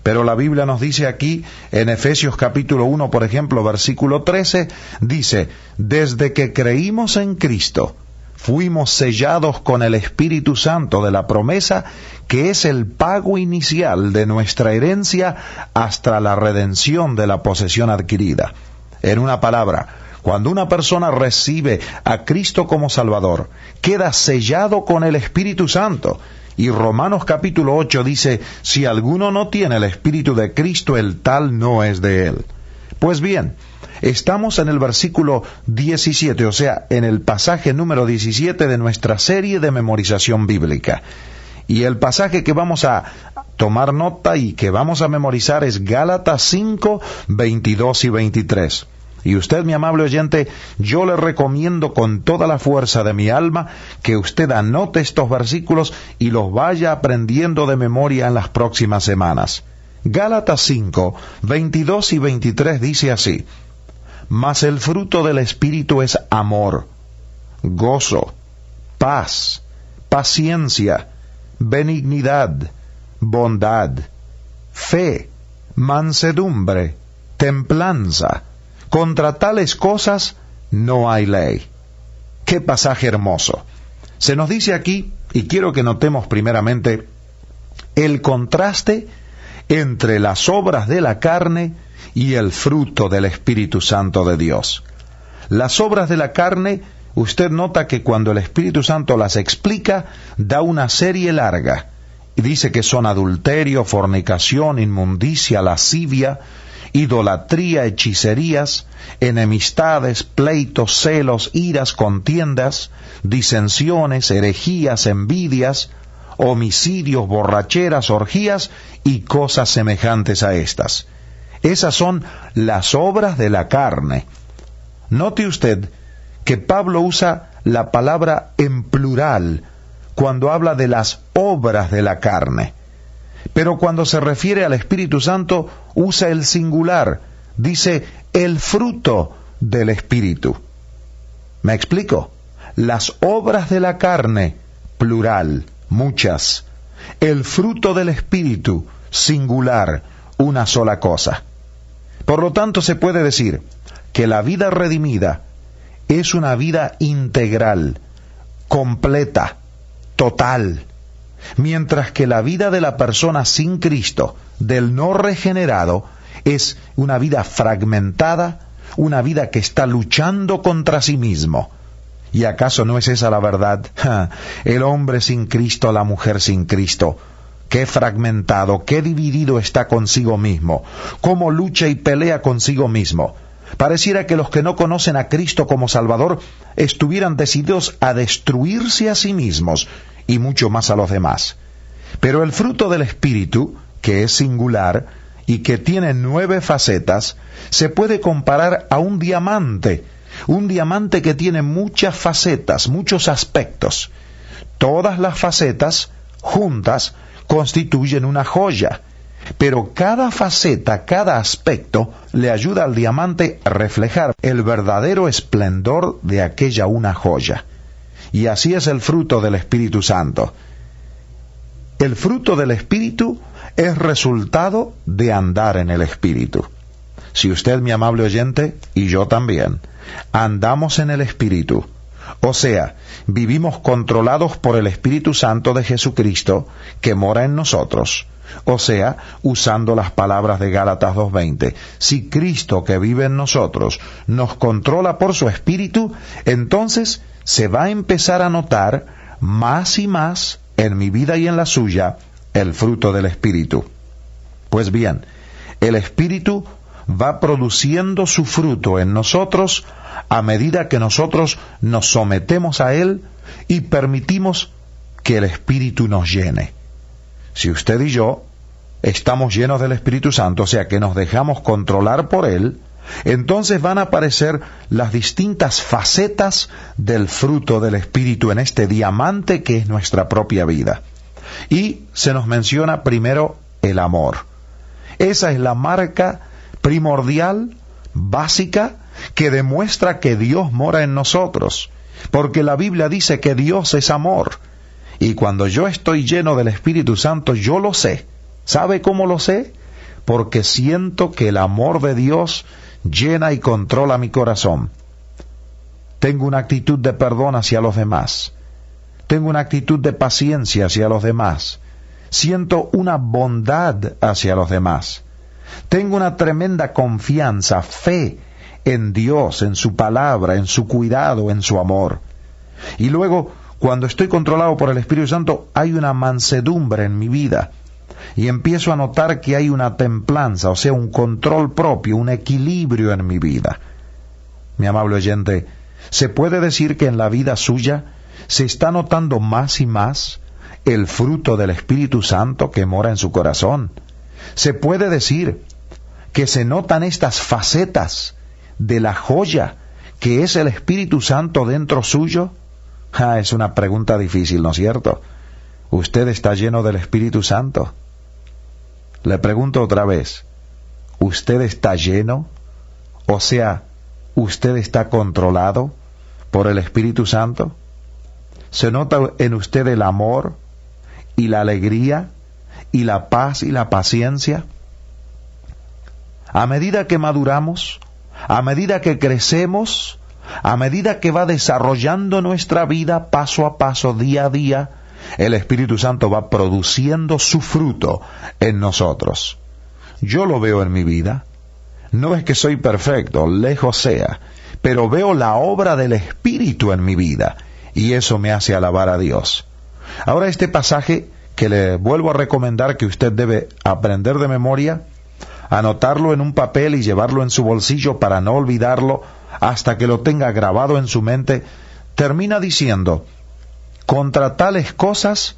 J: Pero la Biblia nos dice aquí, en Efesios capítulo 1, por ejemplo, versículo 13, dice: desde que creímos en Cristo, fuimos sellados con el Espíritu Santo de la promesa, que es el pago inicial de nuestra herencia hasta la redención de la posesión adquirida. En una palabra, cuando una persona recibe a Cristo como Salvador, queda sellado con el Espíritu Santo. Y Romanos capítulo 8 dice: si alguno no tiene el Espíritu de Cristo, el tal no es de él. Pues bien, estamos en el versículo 17, o sea, en el pasaje número 17 de nuestra serie de memorización bíblica. Y el pasaje que vamos a tomar nota y que vamos a memorizar es Gálatas 5, 22 y 23. Y usted, mi amable oyente, yo le recomiendo con toda la fuerza de mi alma que usted anote estos versículos y los vaya aprendiendo de memoria en las próximas semanas. Gálatas 5, 22 y 23 dice así: mas el fruto del Espíritu es amor, gozo, paz, paciencia, benignidad, bondad, fe, mansedumbre, templanza. Contra tales cosas no hay ley. ¡Qué pasaje hermoso! Se nos dice aquí, y quiero que notemos primeramente, el contraste entre las obras de la carne y el fruto del Espíritu Santo de Dios. Las obras de la carne, usted nota que cuando el Espíritu Santo las explica, da una serie larga. Y dice que son adulterio, fornicación, inmundicia, lascivia, idolatría, hechicerías, enemistades, pleitos, celos, iras, contiendas, disensiones, herejías, envidias, homicidios, borracheras, orgías y cosas semejantes a estas. Esas son las obras de la carne. Note usted que Pablo usa la palabra en plural cuando habla de las obras de la carne. Pero cuando se refiere al Espíritu Santo, usa el singular. Dice, el fruto del Espíritu. ¿Me explico? Las obras de la carne, plural, muchas. El fruto del Espíritu, singular, una sola cosa. Por lo tanto, se puede decir que la vida redimida es una vida integral, completa, total, mientras que la vida de la persona sin Cristo, del no regenerado, es una vida fragmentada, una vida que está luchando contra sí mismo. ¿Y acaso no es esa la verdad? El hombre sin Cristo, la mujer sin Cristo. Qué fragmentado, qué dividido está consigo mismo, cómo lucha y pelea consigo mismo. Pareciera que los que no conocen a Cristo como Salvador estuvieran decididos a destruirse a sí mismos y mucho más a los demás. Pero el fruto del Espíritu, que es singular y que tiene 9 facetas, se puede comparar a un diamante que tiene muchas facetas, muchos aspectos. Todas las facetas juntas constituyen una joya, pero cada faceta, cada aspecto le ayuda al diamante a reflejar el verdadero esplendor de aquella una joya. Y así es el fruto del Espíritu Santo. El fruto del Espíritu es resultado de andar en el Espíritu. Si usted, mi amable oyente, y yo también, andamos en el Espíritu, o sea, vivimos controlados por el Espíritu Santo de Jesucristo que mora en nosotros, o sea, usando las palabras de Gálatas 2:20, si Cristo que vive en nosotros nos controla por su Espíritu, entonces se va a empezar a notar más y más en mi vida y en la suya el fruto del Espíritu. Pues bien, el Espíritu va produciendo su fruto en nosotros a medida que nosotros nos sometemos a Él y permitimos que el Espíritu nos llene. Si usted y yo estamos llenos del Espíritu Santo, o sea que nos dejamos controlar por Él, entonces van a aparecer las distintas facetas del fruto del Espíritu en este diamante que es nuestra propia vida. Y se nos menciona primero el amor. Esa es la marca primordial, básica, que demuestra que Dios mora en nosotros, porque la Biblia dice que Dios es amor, y cuando yo estoy lleno del Espíritu Santo, yo lo sé. ¿Sabe cómo lo sé? Porque siento que el amor de Dios llena y controla mi corazón. Tengo una actitud de perdón hacia los demás. Tengo una actitud de paciencia hacia los demás. Siento una bondad hacia los demás. Tengo una tremenda confianza, fe en Dios, en su palabra, en su cuidado, en su amor. Y luego, cuando estoy controlado por el Espíritu Santo, hay una mansedumbre en mi vida. Y empiezo a notar que hay una templanza, o sea, un control propio, un equilibrio en mi vida. Mi amable oyente, ¿se puede decir que en la vida suya se está notando más y más el fruto del Espíritu Santo que mora en su corazón? Se puede decir que se notan estas facetas de la joya que es el Espíritu Santo dentro suyo. Es una pregunta difícil, ¿no es cierto? ¿Usted está lleno del Espíritu Santo? Le pregunto otra vez, ¿usted está lleno? O sea, ¿usted está controlado por el Espíritu Santo? ¿Se nota en usted el amor y la alegría y la paz y la paciencia? A medida que maduramos, a medida que crecemos, a medida que va desarrollando nuestra vida paso a paso, día a día, el Espíritu Santo va produciendo su fruto en nosotros. Yo lo veo en mi vida. No es que soy perfecto, lejos sea, pero veo la obra del Espíritu en mi vida, y eso me hace alabar a Dios. Ahora este pasaje que le vuelvo a recomendar que usted debe aprender de memoria, anotarlo en un papel y llevarlo en su bolsillo para no olvidarlo hasta que lo tenga grabado en su mente, termina diciendo: contra tales cosas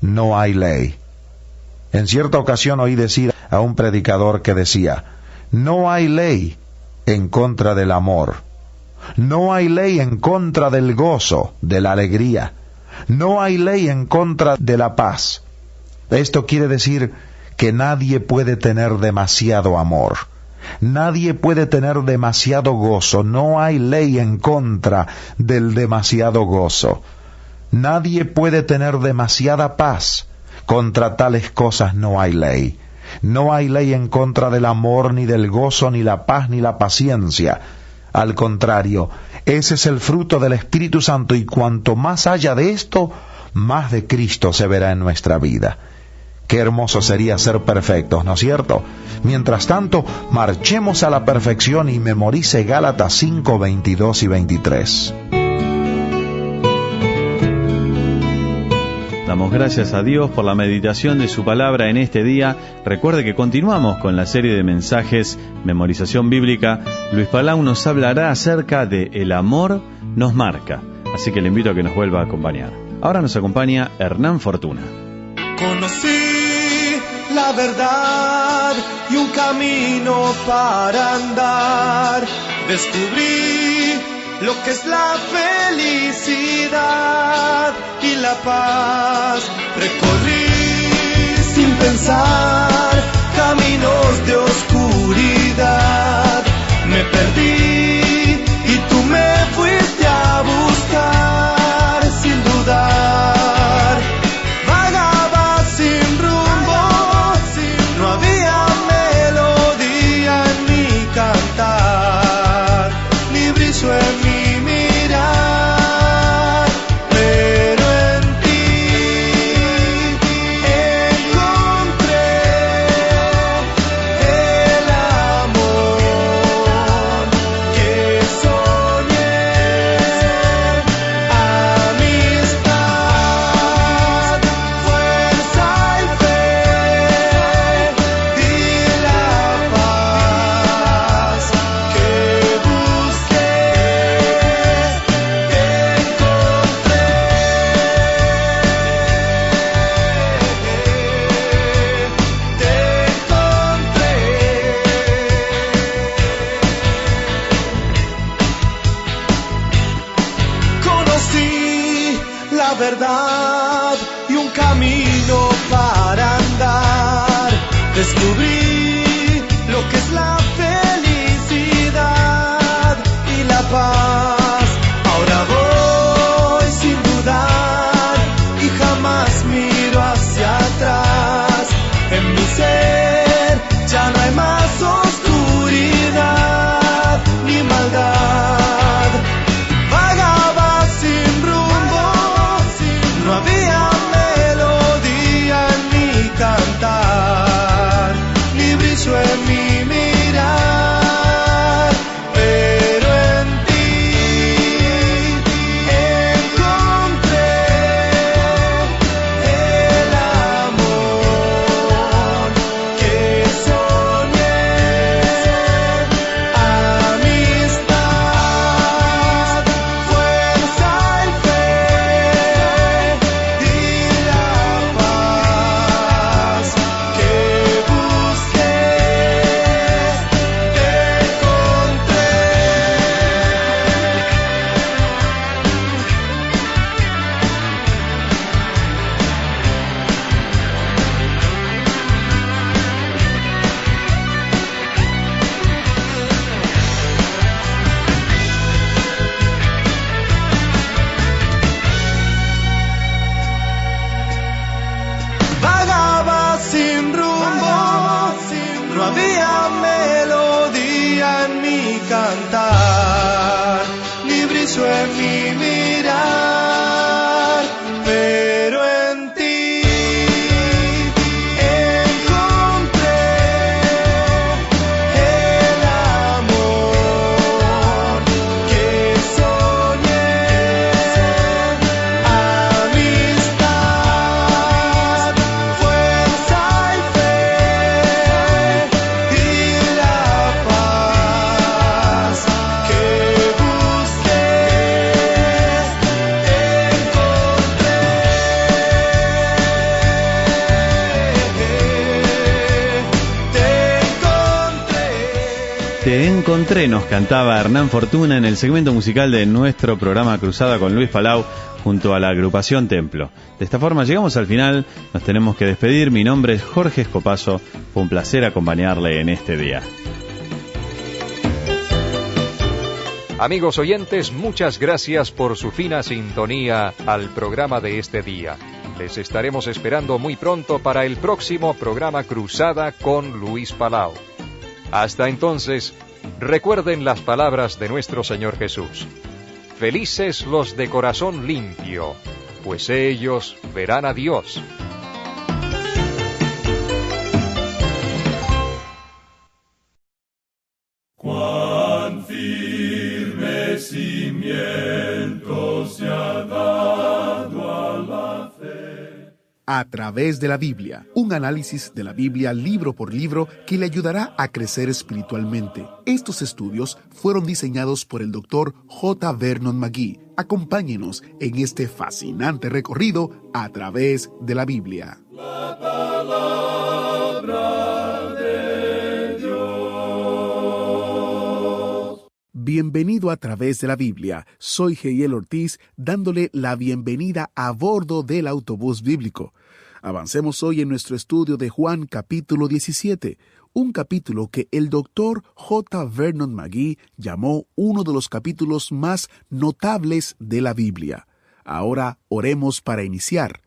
J: no hay ley. En cierta ocasión oí decir a un predicador que decía: no hay ley en contra del amor, no hay ley en contra del gozo, de la alegría, no hay ley en contra de la paz. Esto quiere decir que nadie puede tener demasiado amor, nadie puede tener demasiado gozo, no hay ley en contra del demasiado gozo. Nadie puede tener demasiada paz, contra tales cosas no hay ley. No hay ley en contra del amor, ni del gozo, ni la paz, ni la paciencia. Al contrario, ese es el fruto del Espíritu Santo, y cuanto más haya de esto, más de Cristo se verá en nuestra vida. Qué hermoso sería ser perfectos, ¿no es cierto? Mientras tanto, marchemos a la perfección y memorice Gálatas 5, 22 y 23.
G: Damos gracias a Dios por la meditación de su palabra en este día. Recuerde que continuamos con la serie de mensajes Memorización Bíblica. Luis Palau nos hablará acerca de El amor nos marca, así que le invito a que nos vuelva a acompañar. Ahora nos acompaña Hernán Fortuna.
B: Conocí la verdad y un camino para andar. Descubrí lo que es la felicidad y la paz. Recorrí sin pensar caminos de oscuridad. Me perdí y tú me fuiste a buscar sin dudar. Vagaba sin rumbo, no había melodía en mi cantar, ni brillo en mi mirar, pero en ti encontré el amor que soñé, amistad, fuerza y fe, y la paz que busqué. Conocí la verdad y un camino para andar. Descubrí lo que es la felicidad y la paz. Ahora voy sin dudar y jamás miro hacia atrás. En mi ser ya no hay más oscuridad ni maldad. Vagaba sin rumbo, no había melodía en mi cantar, ni brillo en mi mirar, pero en ti encontré el amor que soñé, amistad, fuerza y fe, y la paz que busqué, te encontré. Vagaba sin rumbo, no había melodía en mi cantar, ni brillo en mi mirar, pero en ti encontré el
G: Te encontré, nos cantaba Hernán Fortuna en el segmento musical de nuestro programa Cruzada con Luis Palau junto a la agrupación Templo. De esta forma llegamos al final, nos tenemos que despedir. Mi nombre es Jorge Escopazo, fue un placer acompañarle en este día.
F: Amigos oyentes, muchas gracias por su fina sintonía al programa de este día. Les estaremos esperando muy pronto para el próximo programa Cruzada con Luis Palau. Hasta entonces, recuerden las palabras de nuestro Señor Jesús. Felices los de corazón limpio, pues ellos verán a Dios.
B: Cuán firme cimiento se ha dado a la fe.
K: A través de la Biblia, un análisis de la Biblia libro por libro que le ayudará a crecer espiritualmente. Estos estudios fueron diseñados por el Dr. J. Vernon McGee. Acompáñenos en este fascinante recorrido a través de la Biblia.
B: La palabra de Dios.
K: Bienvenido a través de la Biblia. Soy Geiel Ortiz, dándole la bienvenida a bordo del autobús bíblico. Avancemos hoy en nuestro estudio de Juan capítulo 17, un capítulo que el Dr. J. Vernon McGee llamó uno de los capítulos más notables de la Biblia. Ahora oremos para iniciar.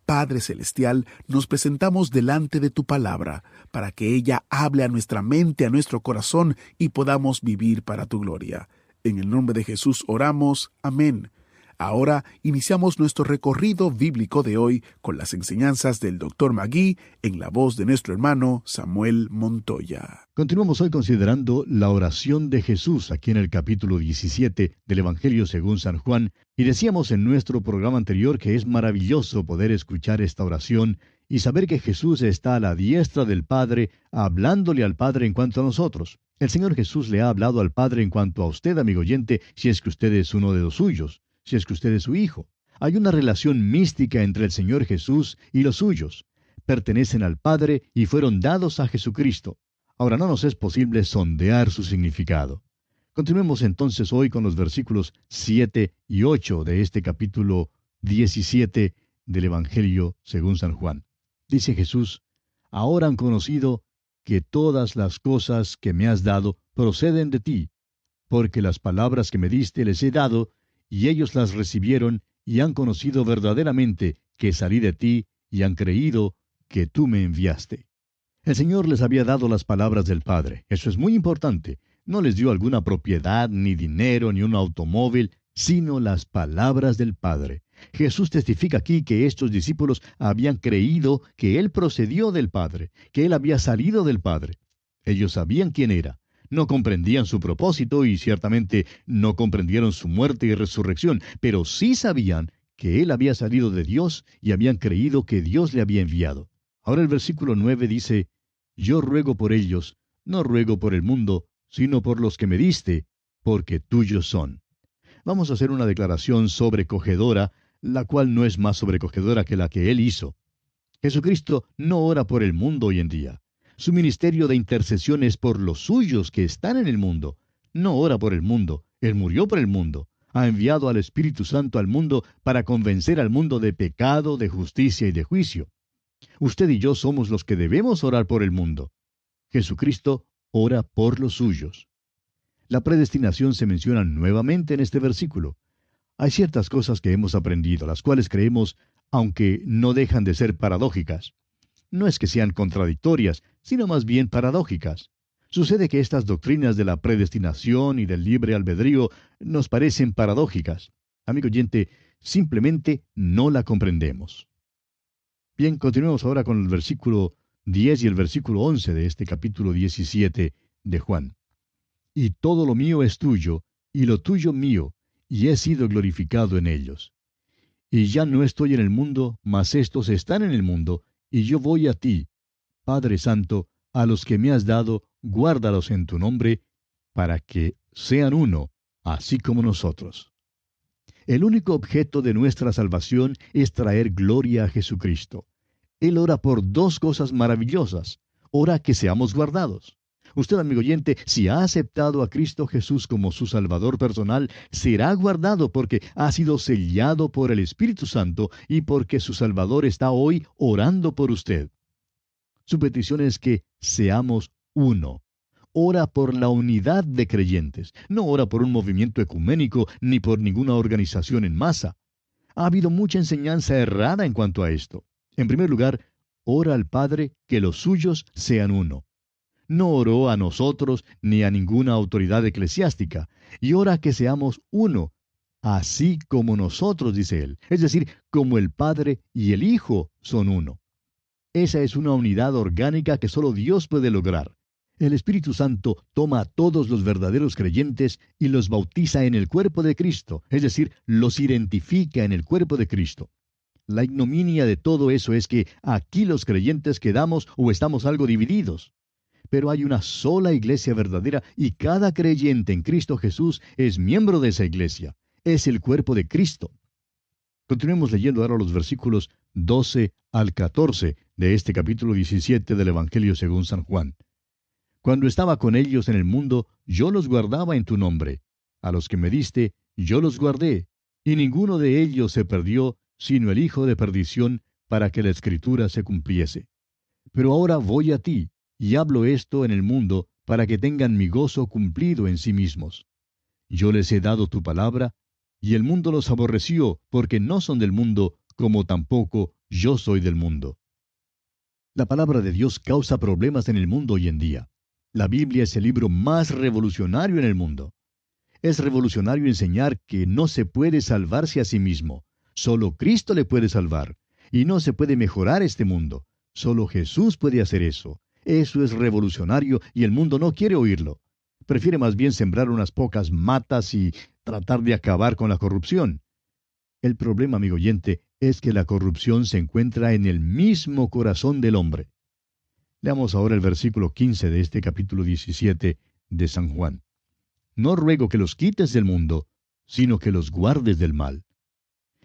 K: Padre Celestial, nos presentamos delante de tu palabra, para que ella hable a nuestra mente, a nuestro corazón, y podamos vivir para tu gloria. En el nombre de Jesús oramos. Amén. Ahora iniciamos nuestro recorrido bíblico de hoy con las enseñanzas del Dr. McGee en la voz de nuestro hermano Samuel Montoya.
C: Continuamos hoy considerando la oración de Jesús aquí en el capítulo 17 del Evangelio según San Juan, y decíamos en nuestro programa anterior que es maravilloso poder escuchar esta oración y saber que Jesús está a la diestra del Padre, hablándole al Padre en cuanto a nosotros. El Señor Jesús le ha hablado al Padre en cuanto a usted, amigo oyente, si es que usted es uno de los suyos, si es que usted es su hijo. Hay una relación mística entre el Señor Jesús y los suyos. Pertenecen al Padre y fueron dados a Jesucristo. Ahora no nos es posible sondear su significado. Continuemos entonces hoy con los versículos 7 y 8 de este capítulo 17 del Evangelio según San Juan. Dice Jesús: Ahora han conocido que todas las cosas que me has dado proceden de ti, porque las palabras que me diste les he dado, y ellos las recibieron y han conocido verdaderamente que salí de ti y han creído que tú me enviaste. El Señor les había dado las palabras del Padre. Eso es muy importante. No les dio alguna propiedad, ni dinero, ni un automóvil, sino las palabras del Padre. Jesús testifica aquí que estos discípulos habían creído que Él procedió del Padre, que Él había salido del Padre. Ellos sabían quién era. No comprendían su propósito y ciertamente no comprendieron su muerte y resurrección, pero sí sabían que Él había salido de Dios y habían creído que Dios le había enviado. Ahora el versículo 9 dice: Yo ruego por ellos, no ruego por el mundo, sino por los que me diste, porque tuyos son. Vamos a hacer una declaración sobrecogedora, la cual no es más sobrecogedora que la que Él hizo. Jesucristo no ora por el mundo hoy en día. Su ministerio de intercesión es por los suyos que están en el mundo. No ora por el mundo. Él murió por el mundo. Ha enviado al Espíritu Santo al mundo para convencer al mundo de pecado, de justicia y de juicio. Usted y yo somos los que debemos orar por el mundo. Jesucristo ora por los suyos. La predestinación se menciona nuevamente en este versículo. Hay ciertas cosas que hemos aprendido, las cuales creemos, aunque no dejan de ser paradójicas. No es que sean contradictorias, sino más bien paradójicas. Sucede que estas doctrinas de la predestinación y del libre albedrío nos parecen paradójicas. Amigo oyente, simplemente no la comprendemos. Bien, continuemos ahora con el versículo 10 y el versículo 11 de este capítulo 17 de Juan. Y todo lo mío es tuyo, y lo tuyo mío, y he sido glorificado en ellos. Y ya no estoy en el mundo, mas estos están en el mundo, y yo voy a ti. Padre Santo, a los que me has dado, guárdalos en tu nombre, para que sean uno, así como nosotros. El único objeto de nuestra salvación es traer gloria a Jesucristo. Él ora por dos cosas maravillosas. Ora que seamos guardados.
L: Usted, amigo oyente, si ha aceptado a Cristo Jesús como su Salvador personal, será guardado porque ha sido sellado por el Espíritu Santo y porque su Salvador está hoy orando por usted. Su petición es que seamos uno. Ora por la unidad de creyentes. No ora por un movimiento ecuménico ni por ninguna organización en masa. Ha habido mucha enseñanza errada en cuanto a esto. En primer lugar, ora al Padre que los suyos sean uno. No oró a nosotros ni a ninguna autoridad eclesiástica, y ora que seamos uno, así como nosotros, dice él, es decir, como el Padre y el Hijo son uno. Esa es una unidad orgánica que solo Dios puede lograr. El Espíritu Santo toma a todos los verdaderos creyentes y los bautiza en el cuerpo de Cristo, es decir, los identifica en el cuerpo de Cristo. La ignominia de todo eso es que aquí los creyentes quedamos o estamos algo divididos. Pero hay una sola iglesia verdadera y cada creyente en Cristo Jesús es miembro de esa iglesia. Es el cuerpo de Cristo. Continuemos leyendo ahora los versículos 12 al 14 de este capítulo 17 del Evangelio según San Juan. Cuando estaba con ellos en el mundo, yo los guardaba en tu nombre. A los que me diste, yo los guardé, y ninguno de ellos se perdió, sino el hijo de perdición, para que la Escritura se cumpliese. Pero ahora voy a ti, y hablo esto en el mundo, para que tengan mi gozo cumplido en sí mismos. Yo les he dado tu palabra, y el mundo los aborreció, porque no son del mundo, como tampoco yo soy del mundo. La palabra de Dios causa problemas en el mundo hoy en día. La Biblia es el libro más revolucionario en el mundo. Es revolucionario enseñar que no se puede salvarse a sí mismo. Solo Cristo le puede salvar. Y no se puede mejorar este mundo. Solo Jesús puede hacer eso. Eso es revolucionario y el mundo no quiere oírlo. Prefiere más bien sembrar unas pocas matas y tratar de acabar con la corrupción. El problema, amigo oyente, es que la corrupción se encuentra en el mismo corazón del hombre. Leamos ahora el versículo 15 de este capítulo 17 de San Juan. No ruego que los quites del mundo, sino que los guardes del mal.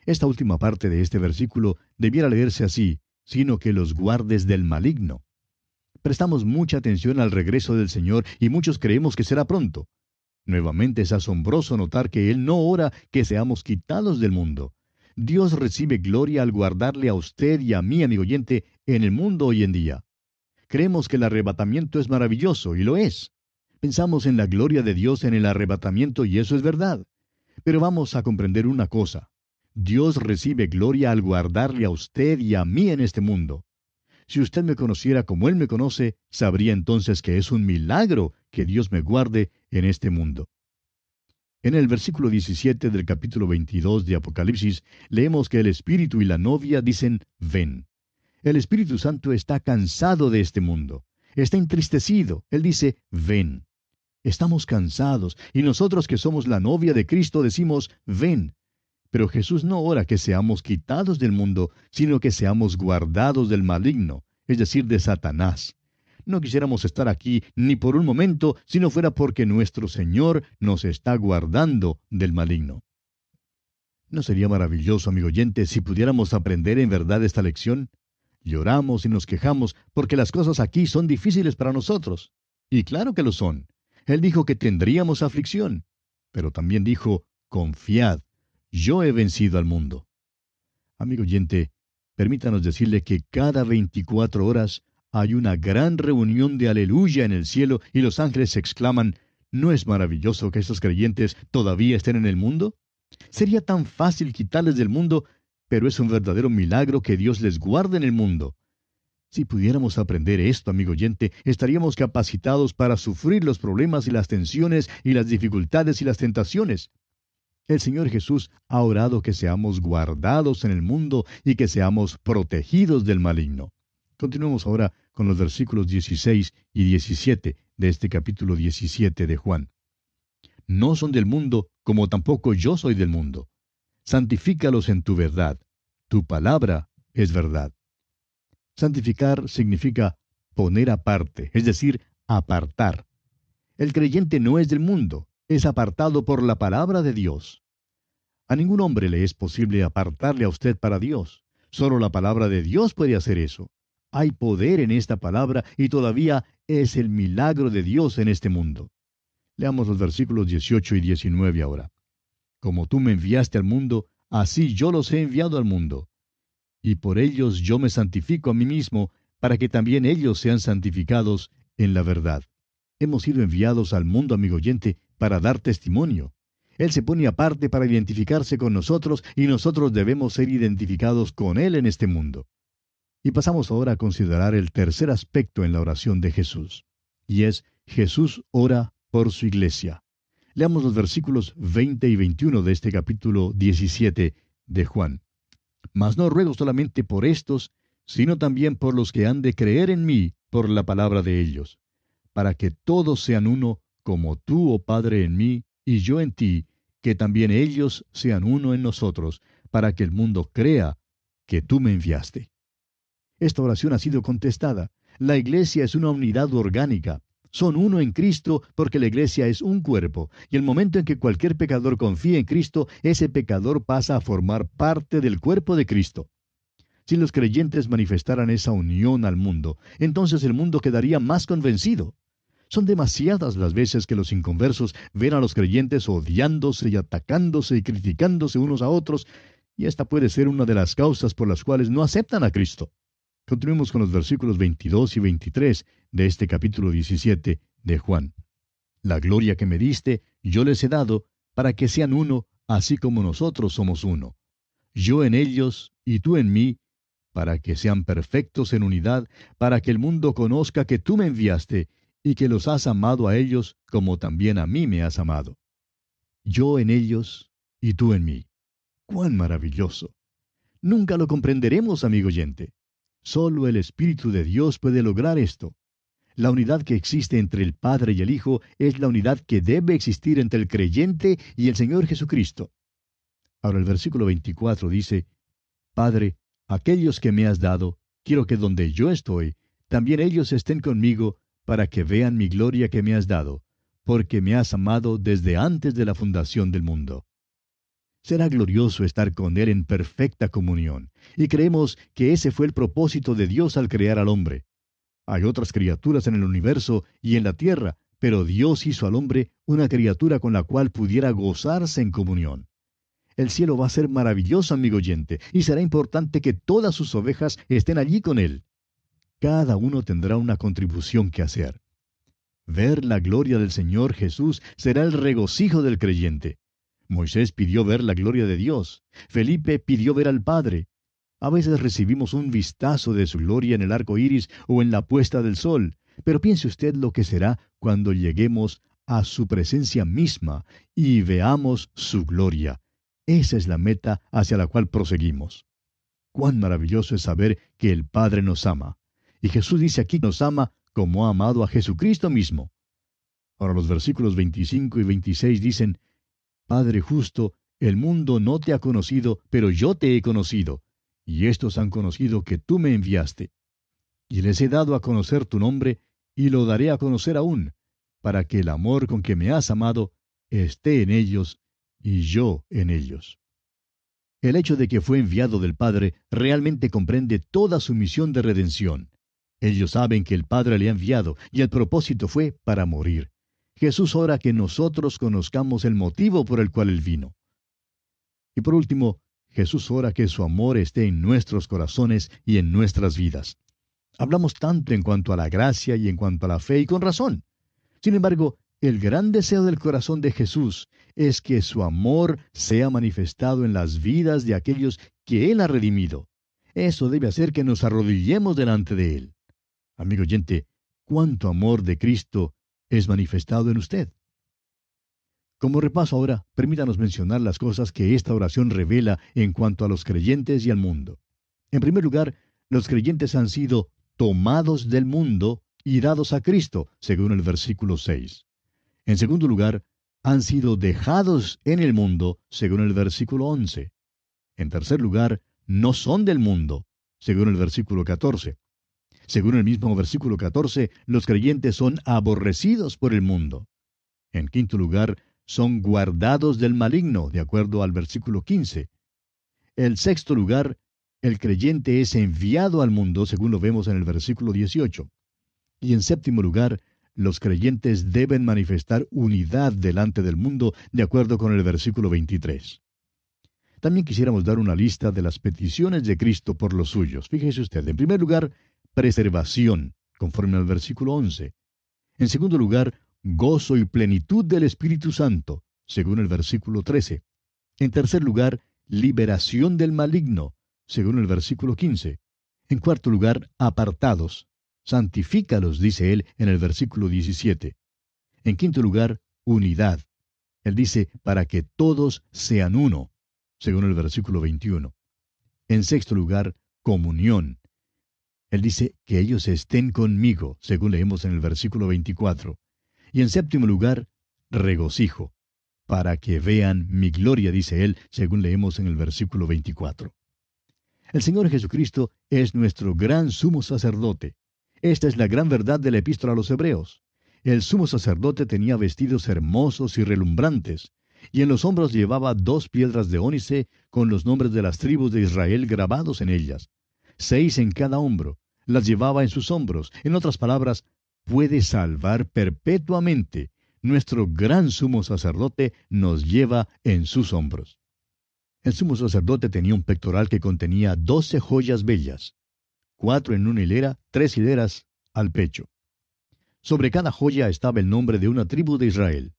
L: Esta última parte de este versículo debiera leerse así, sino que los guardes del maligno. Prestamos mucha atención al regreso del Señor y muchos creemos que será pronto. Nuevamente es asombroso notar que Él no ora que seamos quitados del mundo. Dios recibe gloria al guardarle a usted y a mí, amigo oyente, en el mundo hoy en día. Creemos que el arrebatamiento es maravilloso, y lo es. Pensamos en la gloria de Dios en el arrebatamiento, y eso es verdad. Pero vamos a comprender una cosa. Dios recibe gloria al guardarle a usted y a mí en este mundo. Si usted me conociera como Él me conoce, sabría entonces que es un milagro que Dios me guarde en este mundo. En el versículo 17 del capítulo 22 de Apocalipsis, leemos que el Espíritu y la novia dicen, ven. El Espíritu Santo está cansado de este mundo. Está entristecido. Él dice, ven. Estamos cansados, y nosotros que somos la novia de Cristo decimos, ven. Pero Jesús no ora que seamos quitados del mundo, sino que seamos guardados del maligno, es decir, de Satanás. No quisiéramos estar aquí ni por un momento, si no fuera porque nuestro Señor nos está guardando del maligno. ¿No sería maravilloso, amigo oyente, si pudiéramos aprender en verdad esta lección? Lloramos y nos quejamos porque las cosas aquí son difíciles para nosotros. Y claro que lo son. Él dijo que tendríamos aflicción, pero también dijo, confiad. Yo he vencido al mundo. Amigo oyente, permítanos decirle que cada 24 horas hay una gran reunión de aleluya en el cielo y los ángeles exclaman, ¿no es maravilloso que estos creyentes todavía estén en el mundo? Sería tan fácil quitarles del mundo, pero es un verdadero milagro que Dios les guarde en el mundo. Si pudiéramos aprender esto, amigo oyente, estaríamos capacitados para sufrir los problemas y las tensiones y las dificultades y las tentaciones. El Señor Jesús ha orado que seamos guardados en el mundo y que seamos protegidos del maligno. Continuemos ahora con los versículos 16 y 17 de este capítulo 17 de Juan. No son del mundo, como tampoco yo soy del mundo. Santifícalos en tu verdad. Tu palabra es verdad. Santificar significa poner aparte, es decir, apartar. El creyente no es del mundo. Es apartado por la palabra de Dios. A ningún hombre le es posible apartarle a usted para Dios. Solo la palabra de Dios puede hacer eso. Hay poder en esta palabra y todavía es el milagro de Dios en este mundo. Leamos los versículos 18 y 19 ahora. Como tú me enviaste al mundo, así yo los he enviado al mundo. Y por ellos yo me santifico a mí mismo, para que también ellos sean santificados en la verdad. Hemos sido enviados al mundo, amigo oyente, para dar testimonio. Él se pone aparte para identificarse con nosotros y nosotros debemos ser identificados con Él en este mundo. Y pasamos ahora a considerar el tercer aspecto en la oración de Jesús, y es Jesús ora por su iglesia. Leamos los versículos 20 y 21 de este capítulo 17 de Juan. Mas no ruego solamente por estos, sino también por los que han de creer en mí por la palabra de ellos, para que todos sean uno, como tú, oh Padre, en mí, y yo en ti, que también ellos sean uno en nosotros, para que el mundo crea que tú me enviaste. Esta oración ha sido contestada. La iglesia es una unidad orgánica. Son uno en Cristo porque la iglesia es un cuerpo, y el momento en que cualquier pecador confía en Cristo, ese pecador pasa a formar parte del cuerpo de Cristo. Si los creyentes manifestaran esa unión al mundo, entonces el mundo quedaría más convencido. Son demasiadas las veces que los inconversos ven a los creyentes odiándose y atacándose y criticándose unos a otros, y esta puede ser una de las causas por las cuales no aceptan a Cristo. Continuemos con los versículos 22 y 23 de este capítulo 17 de Juan. La gloria que me diste, yo les he dado, para que sean uno, así como nosotros somos uno. Yo en ellos y tú en mí, para que sean perfectos en unidad, para que el mundo conozca que tú me enviaste, y que los has amado a ellos como también a mí me has amado. Yo en ellos y tú en mí. ¡Cuán maravilloso! Nunca lo comprenderemos, amigo oyente. Solo el Espíritu de Dios puede lograr esto. La unidad que existe entre el Padre y el Hijo es la unidad que debe existir entre el creyente y el Señor Jesucristo. Ahora el versículo 24 dice, Padre, aquellos que me has dado, quiero que donde yo estoy, también ellos estén conmigo, para que vean mi gloria que me has dado, porque me has amado desde antes de la fundación del mundo. Será glorioso estar con Él en perfecta comunión, y creemos que ese fue el propósito de Dios al crear al hombre. Hay otras criaturas en el universo y en la tierra, pero Dios hizo al hombre una criatura con la cual pudiera gozarse en comunión. El cielo va a ser maravilloso, amigo oyente, y será importante que todas sus ovejas estén allí con Él. Cada uno tendrá una contribución que hacer. Ver la gloria del Señor Jesús será el regocijo del creyente. Moisés pidió ver la gloria de Dios. Felipe pidió ver al Padre. A veces recibimos un vistazo de su gloria en el arco iris o en la puesta del sol, pero piense usted lo que será cuando lleguemos a su presencia misma y veamos su gloria. Esa es la meta hacia la cual proseguimos. Cuán maravilloso es saber que el Padre nos ama. Y Jesús dice aquí que nos ama como ha amado a Jesucristo mismo. Ahora los versículos 25 y 26 dicen, Padre justo, el mundo no te ha conocido, pero yo te he conocido, y estos han conocido que tú me enviaste. Y les he dado a conocer tu nombre, y lo daré a conocer aún, para que el amor con que me has amado esté en ellos, y yo en ellos. El hecho de que fue enviado del Padre realmente comprende toda su misión de redención. Ellos saben que el Padre le ha enviado, y el propósito fue para morir. Jesús ora que nosotros conozcamos el motivo por el cual Él vino. Y por último, Jesús ora que su amor esté en nuestros corazones y en nuestras vidas. Hablamos tanto en cuanto a la gracia y en cuanto a la fe, y con razón. Sin embargo, el gran deseo del corazón de Jesús es que su amor sea manifestado en las vidas de aquellos que Él ha redimido. Eso debe hacer que nos arrodillemos delante de Él. Amigo oyente, ¿cuánto amor de Cristo es manifestado en usted? Como repaso ahora, permítanos mencionar las cosas que esta oración revela en cuanto a los creyentes y al mundo. En primer lugar, los creyentes han sido tomados del mundo y dados a Cristo, según el versículo 6. En segundo lugar, han sido dejados en el mundo, según el versículo 11. En tercer lugar, no son del mundo, según el versículo 14. Según el mismo versículo 14, los creyentes son aborrecidos por el mundo. En quinto lugar, son guardados del maligno, de acuerdo al versículo 15. El sexto lugar, el creyente es enviado al mundo, según lo vemos en el versículo 18. Y en séptimo lugar, los creyentes deben manifestar unidad delante del mundo, de acuerdo con el versículo 23. También quisiéramos dar una lista de las peticiones de Cristo por los suyos. Fíjese usted, en primer lugar, preservación, conforme al versículo 11. En segundo lugar, gozo y plenitud del Espíritu Santo, según el versículo 13. En tercer lugar, liberación del maligno, según el versículo 15. En cuarto lugar, apartados. Santifícalos, dice él en el versículo 17. En quinto lugar, unidad. Él dice, para que todos sean uno, según el versículo 21. En sexto lugar, comunión. Él dice, que ellos estén conmigo, según leemos en el versículo 24. Y en séptimo lugar, regocijo, para que vean mi gloria, dice él, según leemos en el versículo 24. El Señor Jesucristo es nuestro gran sumo sacerdote. Esta es la gran verdad de la epístola a los Hebreos. El sumo sacerdote tenía vestidos hermosos y relumbrantes, y en los hombros llevaba 2 piedras de ónice con los nombres de las tribus de Israel grabados en ellas. 6 en cada hombro. Las llevaba en sus hombros. En otras palabras, puede salvar perpetuamente. Nuestro gran sumo sacerdote nos lleva en sus hombros. El sumo sacerdote tenía un pectoral que contenía 12 joyas bellas, 4 en una hilera, 3 hileras al pecho. Sobre cada joya estaba el nombre de una tribu de Israel.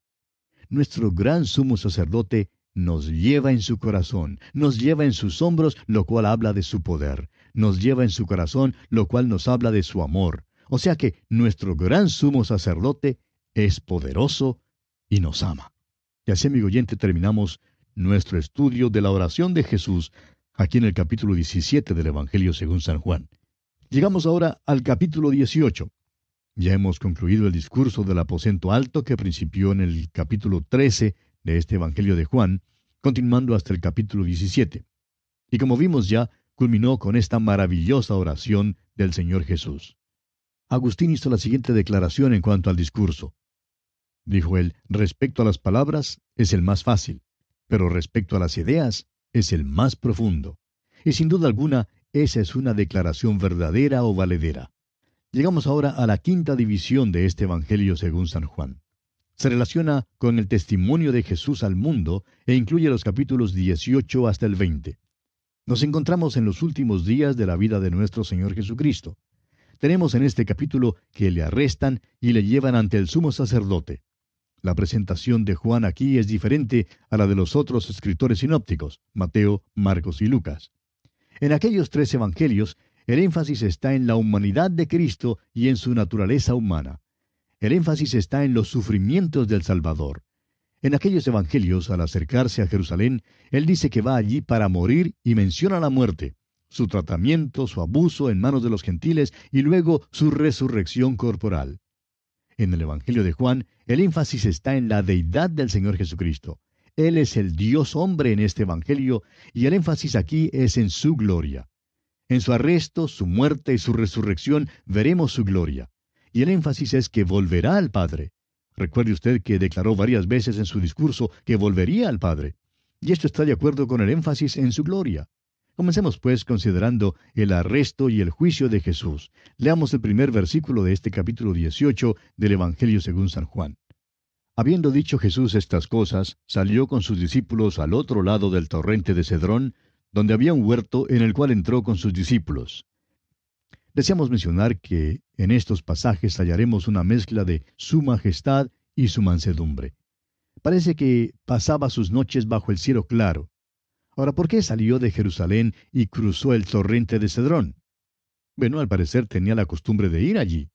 L: Nuestro gran sumo sacerdote nos lleva en su corazón, nos lleva en sus hombros, lo cual habla de su poder, nos lleva en su corazón, lo cual nos habla de su amor. O sea que nuestro gran sumo sacerdote es poderoso y nos ama. Y así, amigo oyente, terminamos nuestro estudio de la oración de Jesús aquí en el capítulo 17 del Evangelio según San Juan. Llegamos ahora al capítulo 18. Ya hemos concluido el discurso del aposento alto que principió en el capítulo 13 de este Evangelio de Juan, continuando hasta el capítulo 17. Y como vimos ya, culminó con esta maravillosa oración del Señor Jesús. Agustín hizo la siguiente declaración en cuanto al discurso. Dijo él, respecto a las palabras es el más fácil, pero respecto a las ideas es el más profundo. Y sin duda alguna, esa es una declaración verdadera o valedera. Llegamos ahora a la quinta división de este Evangelio según San Juan. Se relaciona con el testimonio de Jesús al mundo e incluye los capítulos 18 hasta el 20. Nos encontramos en los últimos días de la vida de nuestro Señor Jesucristo. Tenemos en este capítulo que le arrestan y le llevan ante el sumo sacerdote. La presentación de Juan aquí es diferente a la de los otros escritores sinópticos, Mateo, Marcos y Lucas. En aquellos 3 evangelios, el énfasis está en la humanidad de Cristo y en su naturaleza humana. El énfasis está en los sufrimientos del Salvador. En aquellos evangelios, al acercarse a Jerusalén, él dice que va allí para morir y menciona la muerte, su tratamiento, su abuso en manos de los gentiles y luego su resurrección corporal. En el Evangelio de Juan, el énfasis está en la deidad del Señor Jesucristo. Él es el Dios hombre en este Evangelio y el énfasis aquí es en su gloria. En su arresto, su muerte y su resurrección veremos su gloria. Y el énfasis es que volverá al Padre. Recuerde usted que declaró varias veces en su discurso que volvería al Padre. Y esto está de acuerdo con el énfasis en su gloria. Comencemos pues considerando el arresto y el juicio de Jesús. Leamos el primer versículo de este capítulo 18 del Evangelio según San Juan. Habiendo dicho Jesús estas cosas, salió con sus discípulos al otro lado del torrente de Cedrón, donde había un huerto en el cual entró con sus discípulos. Deseamos mencionar que en estos pasajes hallaremos una mezcla de su majestad y su mansedumbre. Parece que pasaba sus noches bajo el cielo claro. Ahora, ¿por qué salió de Jerusalén y cruzó el torrente de Cedrón? Bueno, al parecer tenía la costumbre de ir allí.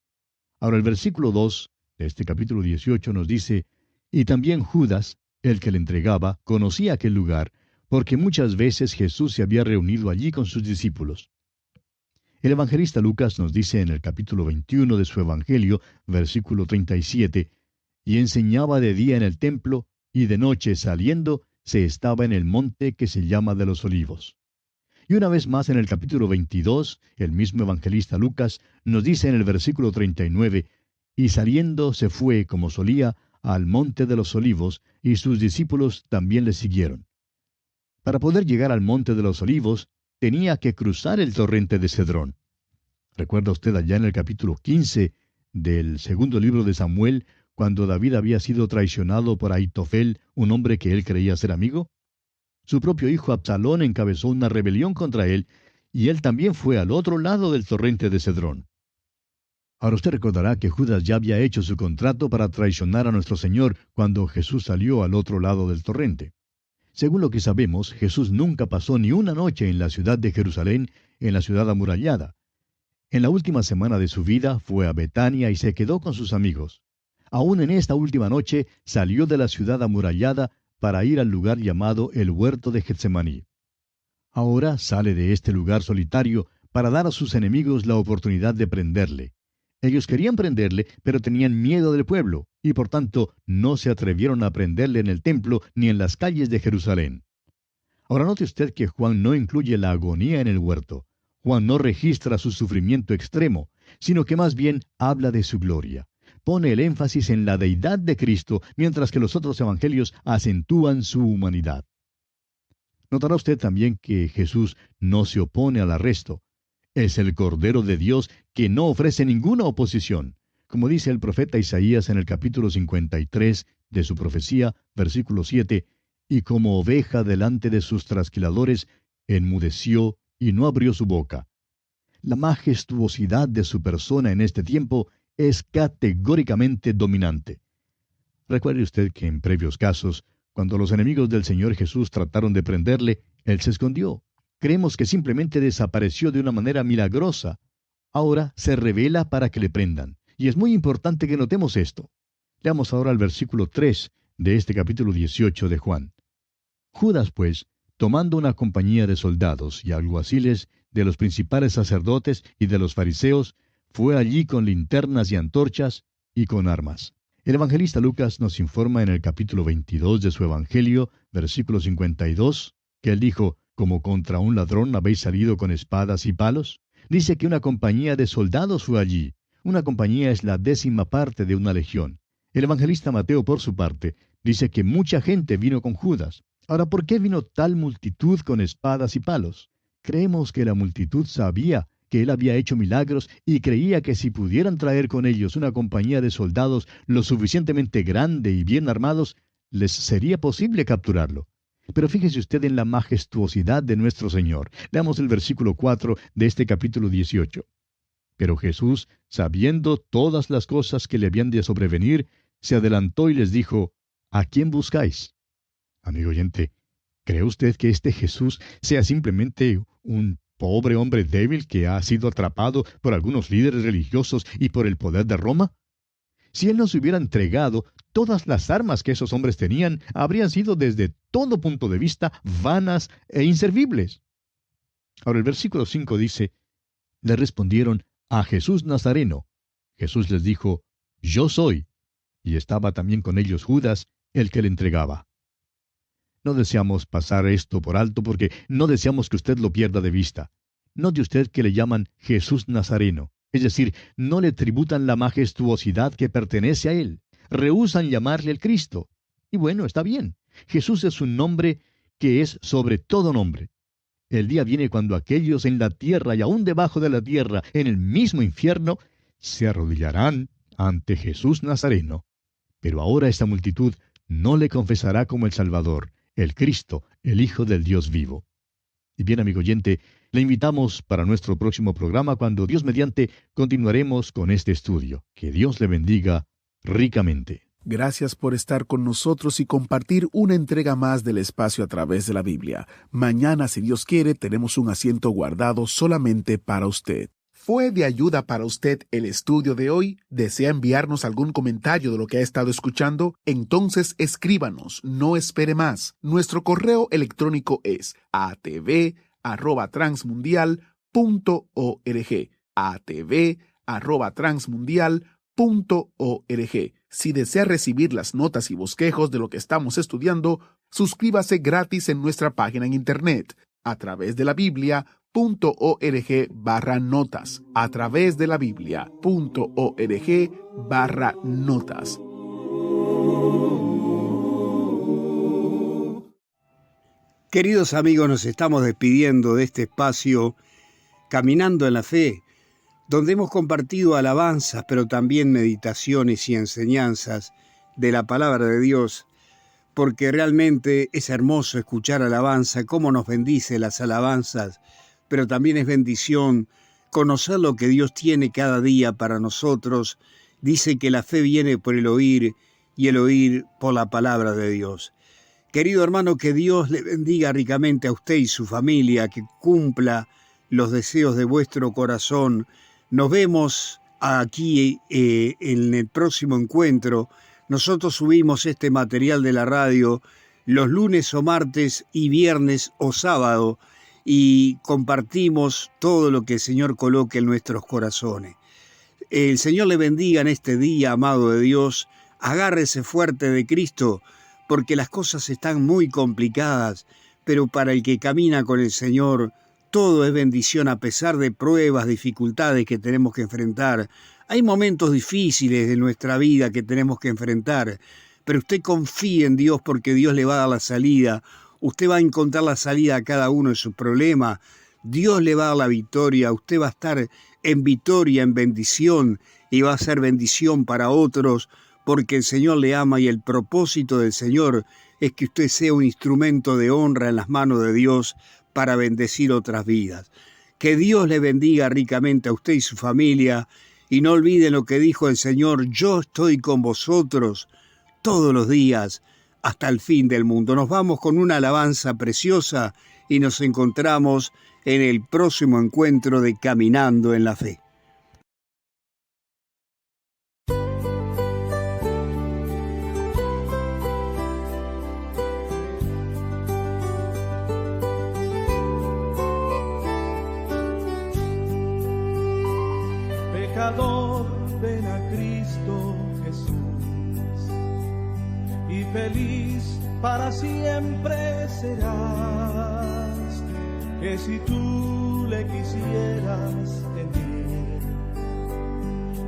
L: Ahora, el versículo 2 de este capítulo 18 nos dice, y también Judas, el que le entregaba, conocía aquel lugar, porque muchas veces Jesús se había reunido allí con sus discípulos. El evangelista Lucas nos dice en el capítulo 21 de su Evangelio, versículo 37, y enseñaba de día en el templo, y de noche saliendo, se estaba en el monte que se llama de los Olivos. Y una vez más en el capítulo 22, el mismo evangelista Lucas nos dice en el versículo 39, y saliendo se fue, como solía, al monte de los Olivos, y sus discípulos también le siguieron. Para poder llegar al monte de los Olivos, tenía que cruzar el torrente de Cedrón. ¿Recuerda usted allá en el capítulo 15 del segundo libro de Samuel, cuando David había sido traicionado por Ahitofel, un hombre que él creía ser amigo? Su propio hijo Absalón encabezó una rebelión contra él, y él también fue al otro lado del torrente de Cedrón. Ahora usted recordará que Judas ya había hecho su contrato para traicionar a nuestro Señor cuando Jesús salió al otro lado del torrente. Según lo que sabemos, Jesús nunca pasó ni una noche en la ciudad de Jerusalén, en la ciudad amurallada. En la última semana de su vida fue a Betania y se quedó con sus amigos. Aún en esta última noche salió de la ciudad amurallada para ir al lugar llamado el huerto de Getsemaní. Ahora sale de este lugar solitario para dar a sus enemigos la oportunidad de prenderle. Ellos querían prenderle, pero tenían miedo del pueblo, y por tanto no se atrevieron a prenderle en el templo ni en las calles de Jerusalén. Ahora note usted que Juan no incluye la agonía en el huerto. Juan no registra su sufrimiento extremo, sino que más bien habla de su gloria. Pone el énfasis en la deidad de Cristo, mientras que los otros evangelios acentúan su humanidad. Notará usted también que Jesús no se opone al arresto. Es el Cordero de Dios que no ofrece ninguna oposición. Como dice el profeta Isaías en el capítulo 53 de su profecía, versículo 7, y como oveja delante de sus trasquiladores, enmudeció y no abrió su boca. La majestuosidad de su persona en este tiempo es categóricamente dominante. Recuerde usted que en previos casos, cuando los enemigos del Señor Jesús trataron de prenderle, Él se escondió. Creemos que simplemente desapareció de una manera milagrosa. Ahora se revela para que le prendan. Y es muy importante que notemos esto. Leamos ahora el versículo 3 de este capítulo 18 de Juan. Judas, pues, tomando una compañía de soldados y alguaciles de los principales sacerdotes y de los fariseos, fue allí con linternas y antorchas y con armas. El evangelista Lucas nos informa en el capítulo 22 de su evangelio, versículo 52, que él dijo: ¿como contra un ladrón habéis salido con espadas y palos? Dice que una compañía de soldados fue allí. Una compañía es la 10ª parte de una legión. El evangelista Mateo, por su parte, dice que mucha gente vino con Judas. Ahora, ¿por qué vino tal multitud con espadas y palos? Creemos que la multitud sabía que él había hecho milagros y creía que si pudieran traer con ellos una compañía de soldados lo suficientemente grande y bien armados, les sería posible capturarlo. Pero fíjese usted en la majestuosidad de nuestro Señor. Leamos el versículo 4 de este capítulo 18. Pero Jesús, sabiendo todas las cosas que le habían de sobrevenir, se adelantó y les dijo: ¿a quién buscáis? Amigo oyente, ¿cree usted que este Jesús sea simplemente un pobre hombre débil que ha sido atrapado por algunos líderes religiosos y por el poder de Roma? Si él nos hubiera entregado, todas las armas que esos hombres tenían habrían sido desde todo punto de vista vanas e inservibles. Ahora el versículo 5 dice: le respondieron: a Jesús Nazareno. Jesús les dijo: yo soy. Y estaba también con ellos Judas, el que le entregaba. No deseamos pasar esto por alto porque no deseamos que usted lo pierda de vista. Note usted que le llaman Jesús Nazareno, es decir, no le tributan la majestuosidad que pertenece a él. Rehúsan llamarle el Cristo. Y bueno, está bien. Jesús es un nombre que es sobre todo nombre. El día viene cuando aquellos en la tierra y aún debajo de la tierra, en el mismo infierno, se arrodillarán ante Jesús Nazareno. Pero ahora esta multitud no le confesará como el Salvador, el Cristo, el Hijo del Dios vivo. Y bien, amigo oyente, le invitamos para nuestro próximo programa, cuando Dios mediante continuaremos con este estudio. Que Dios le bendiga ricamente.
K: Gracias por estar con nosotros y compartir una entrega más del espacio a través de la Biblia. Mañana, si Dios quiere, tenemos un asiento guardado solamente para usted. ¿Fue de ayuda para usted el estudio de hoy? ¿Desea enviarnos algún comentario de lo que ha estado escuchando? Entonces escríbanos, no espere más. Nuestro correo electrónico es atv@transmundial.org. atv@transmundial.org. Si desea recibir las notas y bosquejos de lo que estamos estudiando, suscríbase gratis en nuestra página en internet, a través de la Biblia.org/notas, a través de la Biblia.org/notas.
A: Queridos amigos, nos estamos despidiendo de este espacio Caminando en la Fe, donde hemos compartido alabanzas, pero también meditaciones y enseñanzas de la palabra de Dios, porque realmente es hermoso escuchar alabanza, cómo nos bendice las alabanzas, pero también es bendición conocer lo que Dios tiene cada día para nosotros. Dice que la fe viene por el oír y el oír por la palabra de Dios. Querido hermano, que Dios le bendiga ricamente a usted y su familia, que cumpla los deseos de vuestro corazón. Nos vemos aquí en el próximo encuentro. Nosotros subimos este material de la radio los lunes o martes y viernes o sábado y compartimos todo lo que el Señor coloque en nuestros corazones. El Señor le bendiga en este día, amado de Dios. Agárrese fuerte de Cristo, porque las cosas están muy complicadas, pero para el que camina con el Señor, todo es bendición a pesar de pruebas, dificultades que tenemos que enfrentar. Hay momentos difíciles de nuestra vida que tenemos que enfrentar, pero usted confíe en Dios porque Dios le va a dar la salida. Usted va a encontrar la salida a cada uno de sus problemas. Dios le va a dar la victoria. Usted va a estar en victoria, en bendición, y va a ser bendición para otros, porque el Señor le ama y el propósito del Señor es que usted sea un instrumento de honra en las manos de Dios para bendecir otras vidas. Que Dios le bendiga ricamente a usted y su familia, y no olviden lo que dijo el Señor: yo estoy con vosotros todos los días hasta el fin del mundo. Nos vamos con una alabanza preciosa y nos encontramos en el próximo encuentro de Caminando en la Fe.
B: Pecador, ven a Cristo Jesús, y feliz para siempre serás, que si tú le quisieras tener,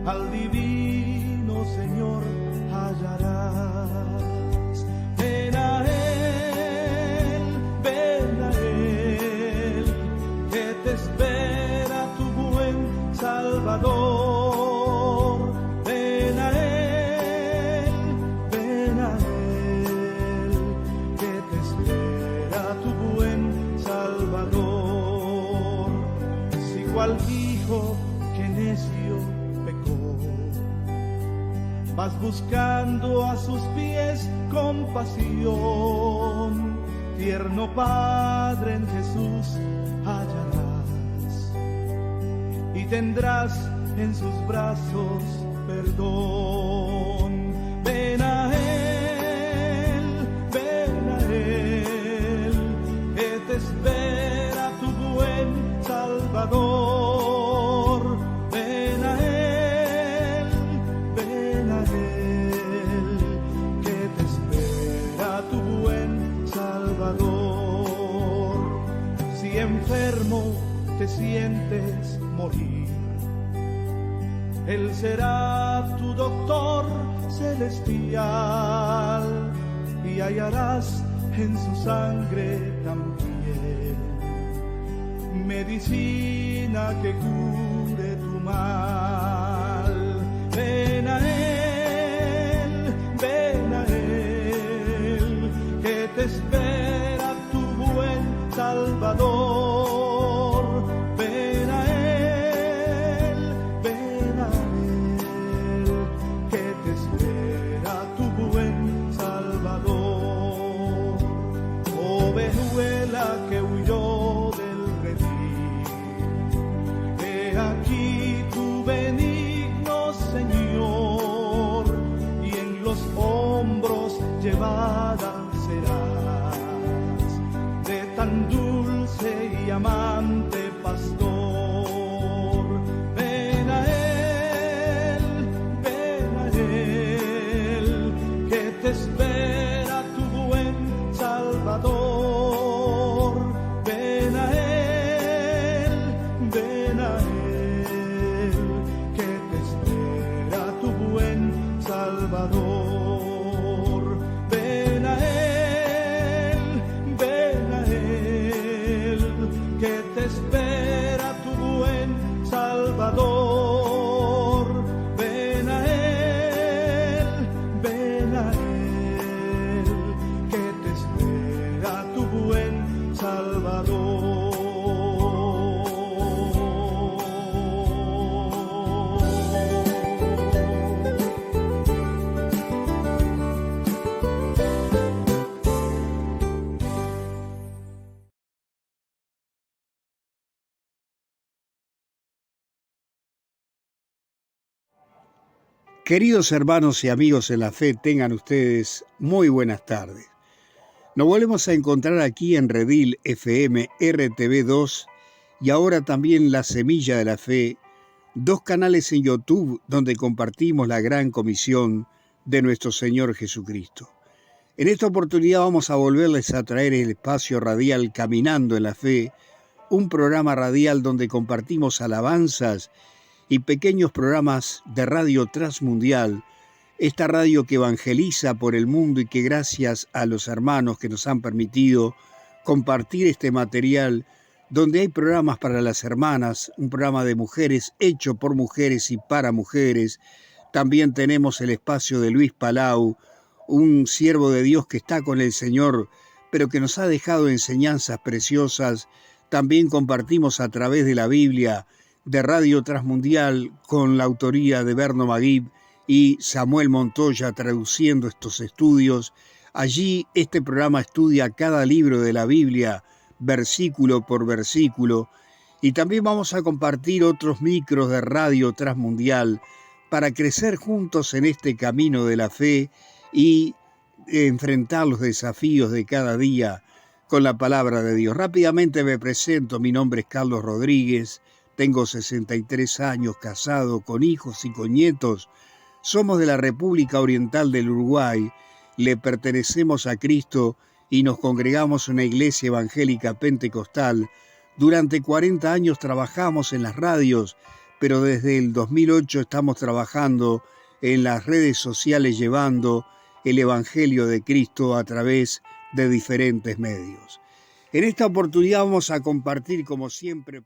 B: al divino Señor hallarás. Ven a Él, que te espera tu buen Salvador. Ven a Él, que te espera tu buen Salvador. Si cual hijo que necio pecó, vas buscando a sus pies compasión, tierno Padre en Jesús hallarás, y tendrás en sus brazos perdón. Ven a Él, que te espera tu buen Salvador. Ven a Él, que te espera tu buen Salvador. Si enfermo te sientes morir, Él será tu doctor celestial, y hallarás en su sangre también medicina que cure tu mal. Ven a Él, que te espera tu buen Salvador. Ven a Él, que te espera tu buen Salvador. Ovejuela que huyó del redil, he aquí tu benigno Señor, y en los hombros llevada serás de tan dulce y amante pastor. Ven a Él, que te espera tu buen Salvador. Ven a Él, que te espera tu buen Salvador. Ven a Él,
A: Queridos hermanos y amigos en la fe, tengan ustedes muy buenas tardes. Nos volvemos a encontrar aquí en Redil FM RTV2 y ahora también La Semilla de la Fe, dos canales en YouTube donde compartimos la gran comisión de nuestro Señor Jesucristo. En esta oportunidad vamos a volverles a traer el espacio radial Caminando en la Fe, un programa radial donde compartimos alabanzas y pequeños programas de radio transmundial, esta radio que evangeliza por el mundo y que gracias a los hermanos que nos han permitido compartir este material, donde hay programas para las hermanas, un programa de mujeres hecho por mujeres y para mujeres. También tenemos el espacio de Luis Palau, un siervo de Dios que está con el Señor, pero que nos ha dejado enseñanzas preciosas. También compartimos a través de la Biblia, de Radio Transmundial, con la autoría de Berno Maguib y Samuel Montoya traduciendo estos estudios. Allí este programa estudia cada libro de la Biblia, versículo por versículo, y también vamos a compartir otros micros de Radio Transmundial para crecer juntos en este camino de la fe y enfrentar los desafíos de cada día con la palabra de Dios. Rápidamente me presento, mi nombre es Carlos Rodríguez, tengo 63 años, casado, con hijos y con nietos. Somos de la República Oriental del Uruguay, le pertenecemos a Cristo y nos congregamos en una iglesia evangélica pentecostal. Durante 40 años trabajamos en las radios, pero desde el 2008 estamos trabajando en las redes sociales llevando el Evangelio de Cristo a través de diferentes medios. En esta oportunidad vamos a compartir, como siempre,